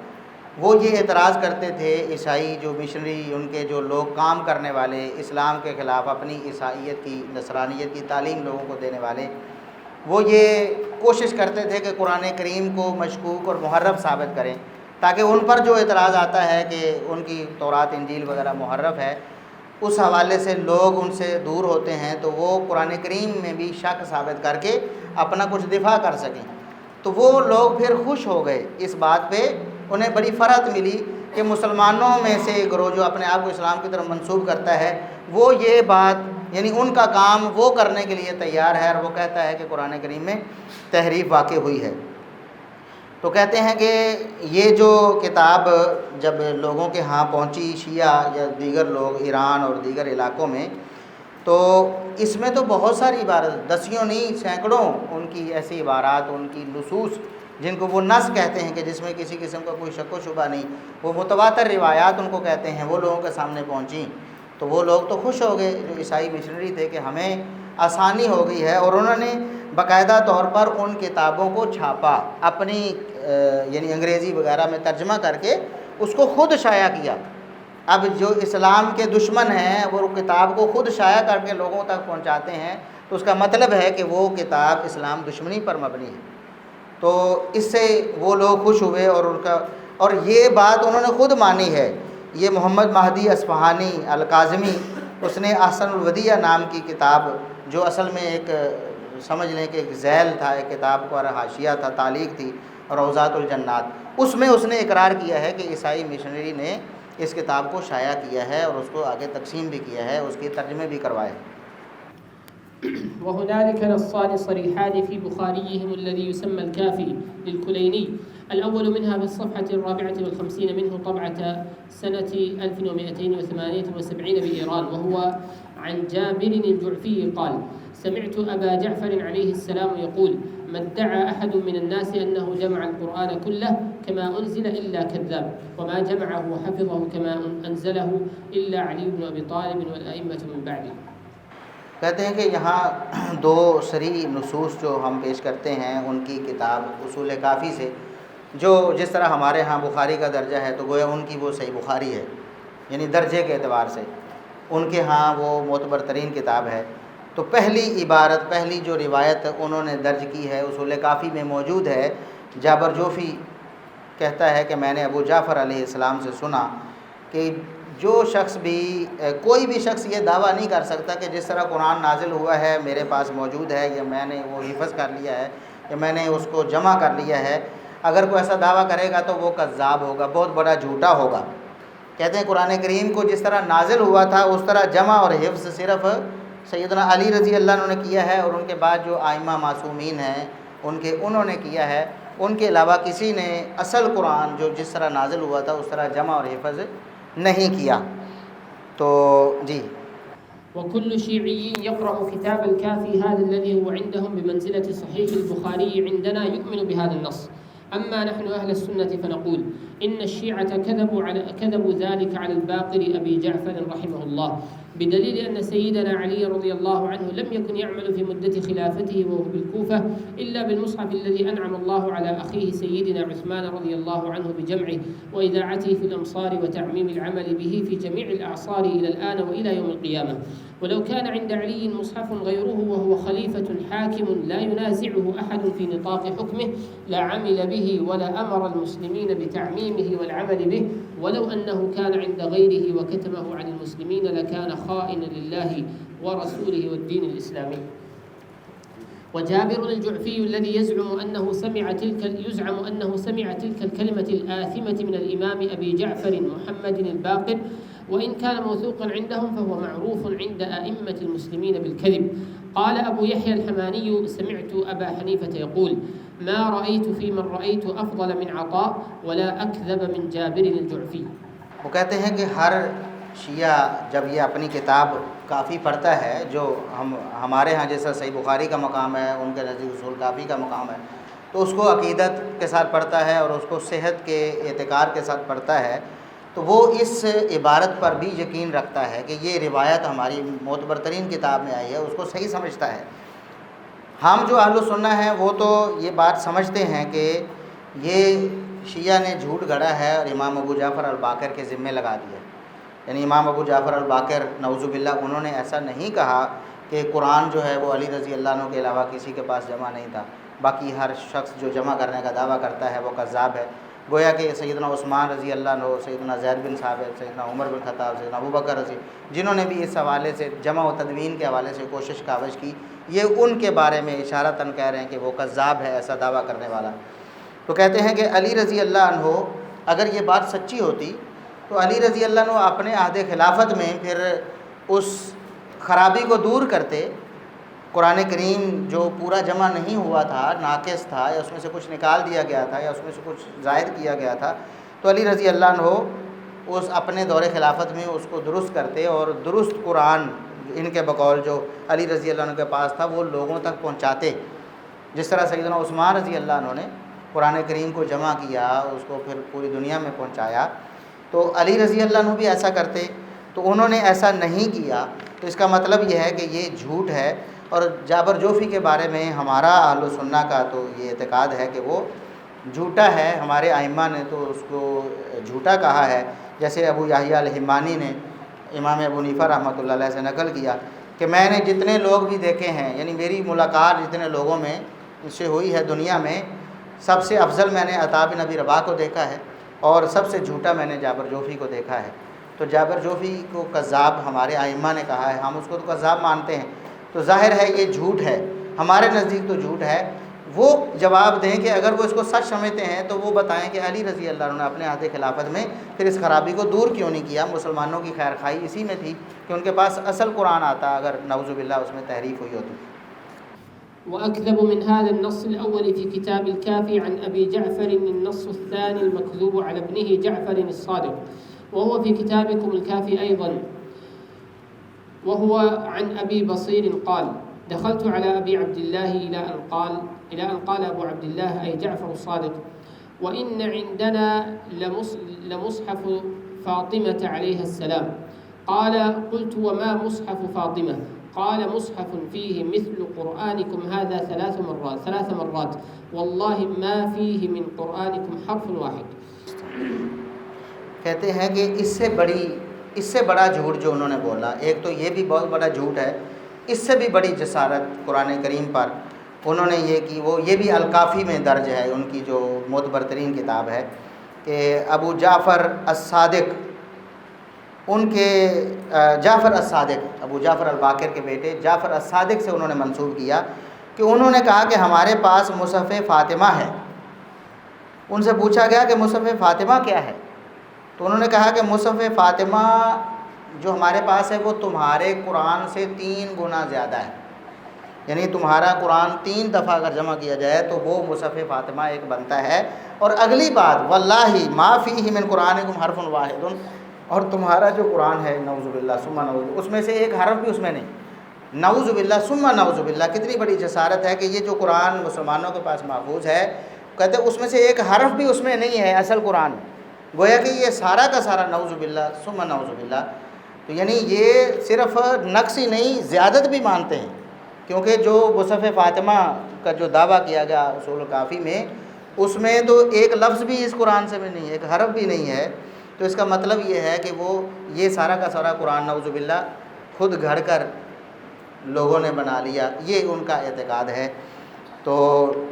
وہ یہ اعتراض کرتے تھے، عیسائی جو مشنری، ان کے جو لوگ کام کرنے والے اسلام کے خلاف اپنی عیسائیت کی نصرانیت کی تعلیم لوگوں کو دینے والے، وہ یہ کوشش کرتے تھے کہ قرآن کریم کو مشکوک اور محرف ثابت کریں، تاکہ ان پر جو اعتراض آتا ہے کہ ان کی تورات انجیل وغیرہ محرف ہے، اس حوالے سے لوگ ان سے دور ہوتے ہیں، تو وہ قرآن کریم میں بھی شک ثابت کر کے اپنا کچھ دفاع کر سکیں۔ تو وہ لوگ پھر خوش ہو گئے اس بات پہ، انہیں بڑی فرحت ملی کہ مسلمانوں میں سے ایک گروہ جو اپنے آپ کو اسلام کی طرف منسوب کرتا ہے، وہ یہ بات یعنی ان کا کام وہ کرنے کے لیے تیار ہے، اور وہ کہتا ہے کہ قرآن کریم میں تحریف واقع ہوئی ہے۔ تو کہتے ہیں کہ یہ جو کتاب جب لوگوں کے ہاں پہنچی، شیعہ یا دیگر لوگ ایران اور دیگر علاقوں میں، تو اس میں تو بہت ساری عبارت، دسیوں نہیں سینکڑوں ان کی ایسی عبارات، ان کی نصوص جن کو وہ نص کہتے ہیں کہ جس میں کسی قسم کا کوئی شک و شبہ نہیں، وہ متواتر روایات ان کو کہتے ہیں، وہ لوگوں کے سامنے پہنچیں۔ تو وہ لوگ تو خوش ہو گئے جو عیسائی مشنری تھے کہ ہمیں آسانی ہو گئی ہے، اور انہوں نے باقاعدہ طور پر ان کتابوں کو چھاپا، اپنی یعنی انگریزی وغیرہ میں ترجمہ کر کے اس کو خود شائع کیا۔ اب جو اسلام کے دشمن ہیں وہ کتاب کو خود شائع کر کے لوگوں تک پہنچاتے ہیں، تو اس کا مطلب ہے کہ وہ کتاب اسلام دشمنی پر مبنی ہے۔ تو اس سے وہ لوگ خوش ہوئے، اور یہ بات انہوں نے خود مانی ہے۔ یہ محمد مہدی اصفہانی الکاظمی، اس نے احسن الودیع نام کی کتاب، جو اصل میں ایک سمجھ لیں کہ ایک ذیل تھا، ایک کتاب کا حاشیہ تھا، تعلیق تھی، روضات الجنات، اس میں اس نے اقرار کیا ہے کہ عیسائی مشنری نے اس کتاب کو شائع کیا ہے اور اس کو آگے تقسیم بھی کیا ہے، اس کے ترجمے بھی کروائے۔ وهنالك نصان صريحان في بخاريهم الذي يسمى الكافي للكليني، الأول منها في الصفحة 54 منه طبعة سنة 1278 بإيران، وهو عن جابر الجعفي قال: سمعت أبا جعفر عليه السلام يقول: ما ادعى أحد من الناس أنه جمع القرآن كله كما أنزل إلا كذاب، وما جمعه وحفظه كما أنزله إلا علي بن أبي طالب والأئمة من بعده۔ کہتے ہیں کہ یہاں دو صریح نصوص جو ہم پیش کرتے ہیں ان کی کتاب اصول کافی سے، جو جس طرح ہمارے ہاں بخاری کا درجہ ہے تو گویا ان کی وہ صحیح بخاری ہے، یعنی درجے کے اعتبار سے ان کے ہاں وہ معتبر ترین کتاب ہے۔ تو پہلی عبارت، پہلی جو روایت انہوں نے درج کی ہے اصول کافی میں موجود ہے۔ جابر جوفی کہتا ہے کہ میں نے ابو جعفر علیہ السلام سے سنا کہ جو شخص بھی کوئی بھی شخص یہ دعویٰ نہیں کر سکتا کہ جس طرح قرآن نازل ہوا ہے میرے پاس موجود ہے، یا میں نے وہ حفظ کر لیا ہے، یا میں نے اس کو جمع کر لیا ہے، اگر کوئی ایسا دعویٰ کرے گا تو وہ کذاب ہوگا، بہت بڑا جھوٹا ہوگا۔ کہتے ہیں قرآن کریم کو جس طرح نازل ہوا تھا اس طرح جمع اور حفظ صرف سیدنا علی رضی اللہ عنہ نے کیا ہے، اور ان کے بعد جو ائمہ معصومین ہیں انہوں نے کیا ہے، ان کے علاوہ کسی نے اصل قرآن جو جس طرح نازل ہوا تھا اس طرح جمع اور حفظ نہیں کیا۔ تو جی، وكل شيعي يقرأ كتاب الكافي هذا الذي هو عندهم بمنزلة صحيح البخاري عندنا يؤمن بهذا النص. أما نحن أهل السنة فنقول إن الشيعة كذبوا ذلك على الباقر أبي جعفر رحمه الله، بدليل أن سيدنا علي رضي الله عنه لم يكن يعمل في مدة خلافته وهو بالكوفة إلا بالمصحف الذي أنعم الله على أخيه سيدنا عثمان رضي الله عنه بجمعه وإذاعته في الأمصار وتعميم العمل به في جميع الأعصار إلى الآن وإلى يوم القيامة. ولو كان عند علي مصحف غيره وهو خليفة حاكم لا ينازعه أحد في نطاق حكمه لعمل به ولا أمر المسلمين بتعميمه والعمل به، ولو أنه كان عند غيره وكتمه عن المسلمين لكان خائنا لله ورسوله والدين الإسلامي. وجابر الجعفي الذي يزعم أنه سمع تلك الكلمة الآثمة من الإمام أبي جعفر محمد الباقر، وإن كان موثوقا عندهم فهو معروف عند أئمة المسلمين بالكذب. قال أبو يحيى الحماني: سمعت أبا حنيفة يقول: ما رأيت في من رأيت أفضل من عطاء ولا أكذب من جابر الجعفي۔ وہ کہتے ہیں کہ ہر شیعہ جب یہ اپنی کتاب کافی پڑھتا ہے، جو ہمارے ہاں جیسا صحیح بخاری کا مقام ہے، ان کے نزدیک اصول کافی کا مقام ہے، تو اس کو عقیدت کے ساتھ پڑھتا ہے اور اس کو صحت کے اعتقاد کے ساتھ پڑھتا ہے، تو وہ اس عبارت پر بھی یقین رکھتا ہے کہ یہ روایت ہماری معتبر ترین کتاب میں آئی ہے، اس کو صحیح سمجھتا ہے۔ ہم جو اہل سنہ ہیں وہ تو یہ بات سمجھتے ہیں کہ یہ شیعہ نے جھوٹ گھڑا ہے اور امام ابو جعفر الباقر کے ذمے لگا دیا. یعنی امام ابو جعفر الباقر نعوذ باللہ انہوں نے ایسا نہیں کہا کہ قرآن جو ہے وہ علی رضی اللہ عنہ کے علاوہ کسی کے پاس جمع نہیں تھا، باقی ہر شخص جو جمع کرنے کا دعویٰ کرتا ہے وہ کذاب ہے. گویا کہ سیدنا عثمان رضی اللہ عنہ، سیدنا زید بن ثابت، سیدنا عمر بن خطاب، سیدنا ابوبکر رضی، جنہوں نے بھی اس حوالے سے جمع و تدوین کے حوالے سے کوشش کاوش کی، یہ ان کے بارے میں اشارتاً کہہ رہے ہیں کہ وہ کذاب ہے ایسا دعویٰ کرنے والا. تو کہتے ہیں کہ علی رضی اللہ عنہ اگر یہ بات سچی ہوتی تو علی رضی اللہ عنہ اپنے عہد خلافت میں پھر اس خرابی کو دور کرتے. قرآن کریم جو پورا جمع نہیں ہوا تھا، ناقص تھا، یا اس میں سے کچھ نکال دیا گیا تھا، یا اس میں سے کچھ زائد کیا گیا تھا، تو علی رضی اللہ عنہ اس اپنے دور خلافت میں اس کو درست کرتے اور درست قرآن ان کے بقول جو علی رضی اللہ عنہ کے پاس تھا وہ لوگوں تک پہنچاتے. جس طرح سیدنا عثمان رضی اللہ عنہ نے قرآن کریم کو جمع کیا، اس کو پھر پوری دنیا میں پہنچایا، تو علی رضی اللہ عنہ بھی ایسا کرتے. تو انہوں نے ایسا نہیں کیا، تو اس کا مطلب یہ ہے کہ یہ جھوٹ ہے. اور جابر جوفی کے بارے میں ہمارا اہل سنہ کا تو یہ اعتقاد ہے کہ وہ جھوٹا ہے. ہمارے ائمہ نے تو اس کو جھوٹا کہا ہے. جیسے ابو یحییٰ الحمانی نے امام ابو حنیفہ رحمۃ اللہ علیہ سے نقل کیا کہ میں نے جتنے لوگ بھی دیکھے ہیں، یعنی میری ملاقات جتنے لوگوں میں سے ہوئی ہے دنیا میں، سب سے افضل میں نے عطا بن ابی رباح کو دیکھا ہے اور سب سے جھوٹا میں نے جابر جوفی کو دیکھا ہے. تو جابر جوفی کو کذاب ہمارے ائمہ نے کہا ہے، ہم اس کو تو کذاب مانتے ہیں. تو ظاہر ہے یہ جھوٹ ہے، ہمارے نزدیک تو جھوٹ ہے. وہ جواب دیں کہ اگر وہ اس کو سچ سمجھتے ہیں تو وہ بتائیں کہ علی رضی اللہ عنہ نے اپنے عہد خلافت میں پھر اس خرابی کو دور کیوں نہیں کیا. مسلمانوں کی خیر خواہی اسی میں تھی کہ ان کے پاس اصل قرآن آتا، اگر نعوذ باللہ اس میں تحریف ہوئی ہوتی. وأكذب من هذا النص الأول في كتاب الكافي عن أبي جعفر النص الثاني المكذوب على ابنه جعفر الصادق، وهو في كتابكم الكافي أيضا، وهو عن أبي بصير قال: دخلت على أبي عبد الله إلى أن قال أبو عبد الله أي جعفر الصادق: وإن عندنا لمصحف فاطمة عليها السلام. قال: قلت: وما مصحف فاطمة؟ قال: مصحف فيه مثل قرآنكم هذا ثلاث مرات والله ما فيه من قرآنكم حرف واحد. کہتے ہیں کہ اس سے بڑا جھوٹ جو انہوں نے بولا، ایک تو یہ بھی بہت بڑا جھوٹ ہے، اس سے بھی بڑی جسارت قرآن کریم پر انہوں نے یہ کی. وہ یہ بھی الکافی میں درج ہے، ان کی جو معتبر ترین کتاب ہے، کہ ابو جعفر الصادق، ان کے جعفر الصادق، ابو جعفر الباقر کے بیٹے جعفر الصادق سے انہوں نے منسوب کیا کہ انہوں نے کہا کہ ہمارے پاس مصحف فاطمہ ہے. ان سے پوچھا گیا کہ مصحف فاطمہ کیا ہے؟ تو انہوں نے کہا کہ مصحف فاطمہ جو ہمارے پاس ہے وہ تمہارے قرآن سے 3 گنا زیادہ ہے. یعنی تمہارا قرآن 3 دفعہ اگر جمع کیا جائے تو وہ مصحف فاطمہ ایک بنتا ہے. اور اگلی بات واللہ ما فیہ من قرآنکم حرف واحد، اور تمہارا جو قرآن ہے نعوذ باللہ ثم نعوذ، اس میں سے ایک حرف بھی اس میں نہیں. نعوذ باللہ ثم نعوذ باللہ. کتنی بڑی جسارت ہے کہ یہ جو قرآن مسلمانوں کے پاس محفوظ ہے، کہتے ہیں اس میں سے ایک حرف بھی اس میں نہیں ہے اصل قرآن. گویا کہ یہ سارا کا سارا نعوذ باللہ ثم نعوذ باللہ. تو یعنی یہ صرف نقص ہی نہیں، زیادت بھی مانتے ہیں، کیونکہ جو مصحف فاطمہ کا جو دعویٰ کیا گیا اصول کافی میں، اس میں تو ایک لفظ بھی اس قرآن سے بھی نہیں ہے، ایک حرف بھی نہیں ہے. تو اس کا مطلب یہ ہے کہ وہ یہ سارا کا سارا قرآن نعوذ باللہ خود گھڑ کر لوگوں نے بنا لیا، یہ ان کا اعتقاد ہے. تو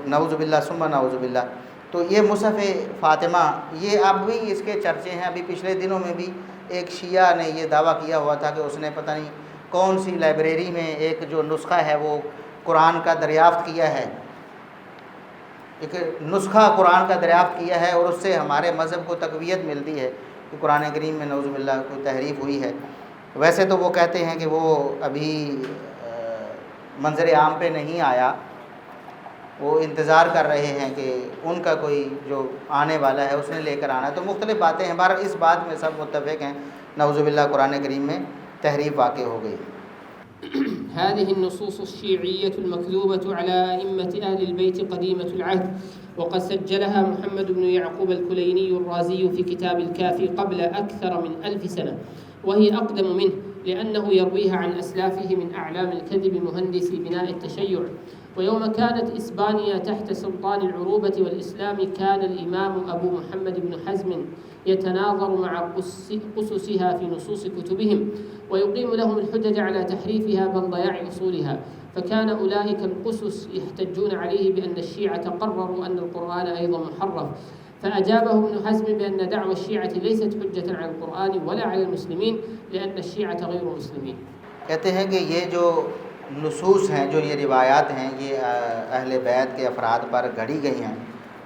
نعوذ باللہ ثم نعوذ باللہ. تو یہ مصحف فاطمہ یہ اب بھی اس کے چرچے ہیں. ابھی پچھلے دنوں میں بھی ایک شیعہ نے یہ دعویٰ کیا ہوا تھا کہ اس نے پتہ نہیں کون سی لائبریری میں ایک جو نسخہ ہے وہ قرآن کا دریافت کیا ہے، ایک نسخہ قرآن کا دریافت کیا ہے، اور اس سے ہمارے مذہب کو تقویت ملتی ہے کہ قرآن کریم میں نعوذ باللہ کوئی تحریف ہوئی ہے. ویسے تو وہ کہتے ہیں کہ وہ ابھی منظر عام پہ نہیں آیا، وہ انتظار کر رہے ہیں کہ ان کا کوئی جو آنے والا ہے اس نے لے کر آنا ہے. تو مختلف باتیں ہیں. بہرحال اس بات میں سب متفق ہیں، نعوذ باللہ قرآن کریم میں تحریف واقع ہو گئی. هذه النصوص الشيعية المكذوبة على أئمة أهل البيت قديمة العهد، وقد سجلها محمد بن يعقوب الكليني الرازي في كتاب الكافي قبل أكثر من 1000 سنة، وهي أقدم منه لأنه يرويها عن أسلافه من أعلام الكذب مهندسي بناء التشيع. ويوم كانت إسبانيا تحت سلطان العروبة والإسلام كان الإمام أبو محمد بن حزم يتناظر مع قسسها في نصوص كتبهم ويقيم لهم الحجج على تحريفها بل ضياع أصولها، فكان أولئك القسس يحتجون عليه بأن الشيعة قرروا أن القرآن أيضا محرف، فأجابه ابن حزم بأن دعوى الشيعة ليست حجة على القرآن ولا على المسلمين لأن الشيعة غير مسلمين. کہتے ہیں کہ یہ جو نصوص ہیں، جو یہ روایات ہیں، یہ اہل بیت کے افراد پر گھڑی گئی ہیں.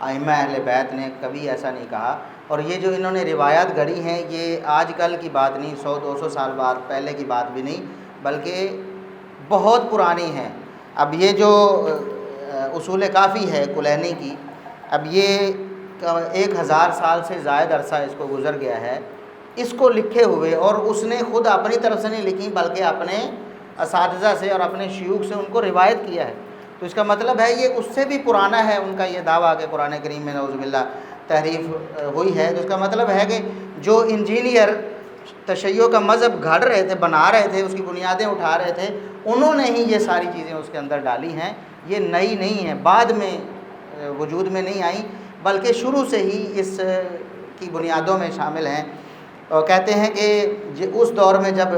ائمہ اہل بیت نے کبھی ایسا نہیں کہا، اور یہ جو انہوں نے روایات گھڑی ہیں یہ آج کل کی بات نہیں، 100-200 سال بعد پہلے کی بات بھی نہیں، بلکہ بہت پرانی ہیں. اب یہ جو اصول کافی ہے کلینی کی، اب یہ 1000 سال سے زائد عرصہ اس کو گزر گیا ہے اس کو لکھے ہوئے، اور اس نے خود اپنی طرف سے نہیں لکھی بلکہ اپنے اساتذہ سے اور اپنے شیوخ سے ان کو روایت کیا ہے. تو اس کا مطلب ہے یہ اس سے بھی پرانا ہے ان کا یہ دعویٰ کہ قرآن کریم میں نعوذ باللہ تحریف ہوئی ہے. تو اس کا مطلب ہے کہ جو انجینئر تشیع کا مذہب گھڑ رہے تھے، بنا رہے تھے، اس کی بنیادیں اٹھا رہے تھے، انہوں نے ہی یہ ساری چیزیں اس کے اندر ڈالی ہیں. یہ نئی نہیں ہیں، بعد میں وجود میں نہیں آئیں بلکہ شروع سے ہی اس کی بنیادوں میں شامل ہیں. اور کہتے ہیں کہ اس دور میں جب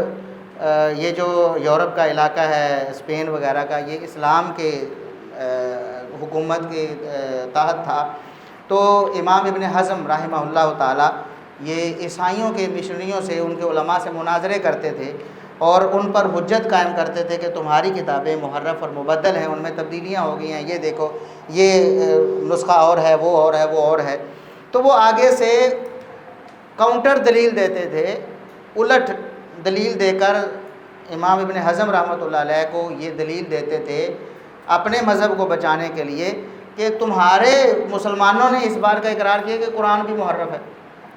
یہ جو یورپ کا علاقہ ہے، اسپین وغیرہ کا، یہ اسلام کے حکومت کے تحت تھا، تو امام ابن حزم رحمہ اللہ تعالیٰ یہ عیسائیوں کے مشنریوں سے، ان کے علماء سے مناظرے کرتے تھے اور ان پر حجت قائم کرتے تھے کہ تمہاری کتابیں محرف اور مبدل ہیں، ان میں تبدیلیاں ہو گئی ہیں، یہ دیکھو یہ نسخہ اور ہے، وہ اور ہے، وہ اور ہے. تو وہ آگے سے کاؤنٹر دلیل دیتے تھے، الٹ دلیل دے کر امام ابن حزم رحمۃ اللہ علیہ کو یہ دلیل دیتے تھے اپنے مذہب کو بچانے کے لیے کہ تمہارے مسلمانوں نے اس بار کا اقرار کیا کہ قرآن بھی محرف ہے،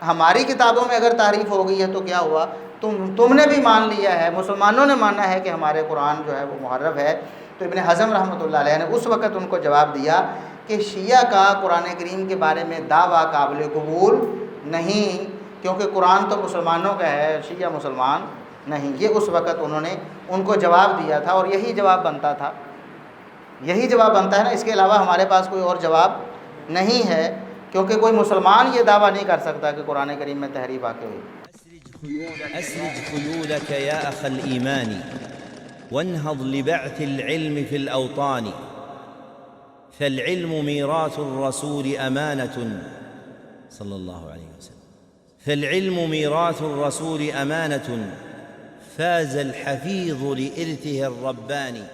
ہماری کتابوں میں اگر تعریف ہو گئی ہے تو کیا ہوا، تم نے بھی مان لیا ہے، مسلمانوں نے مانا ہے کہ ہمارے قرآن جو ہے وہ محرف ہے. تو ابن حزم رحمۃ اللہ علیہ نے اس وقت ان کو جواب دیا کہ شیعہ کا قرآن کریم کے بارے میں دعویٰ قابل قبول نہیں، کیونکہ قرآن تو مسلمانوں کا ہے، شیعہ مسلمان نہیں. یہ اس وقت انہوں نے ان کو جواب دیا تھا، اور یہی جواب بنتا تھا، یہی جواب بنتا ہے نا. اس کے علاوہ ہمارے پاس کوئی اور جواب نہیں ہے، کیونکہ کوئی مسلمان یہ دعویٰ نہیں کر سکتا کہ قرآن کریم میں تحریف واقع ہوئی. أسرج خيولك يا أخ الإيمان وانهض لبعث العلم في الأوطان، فالعلم ميراث الرسول أمانة صلى الله عليه وسلم، فالعلم ميراث الرسول أمانة فاز الحفيظ لإرثه الرباني.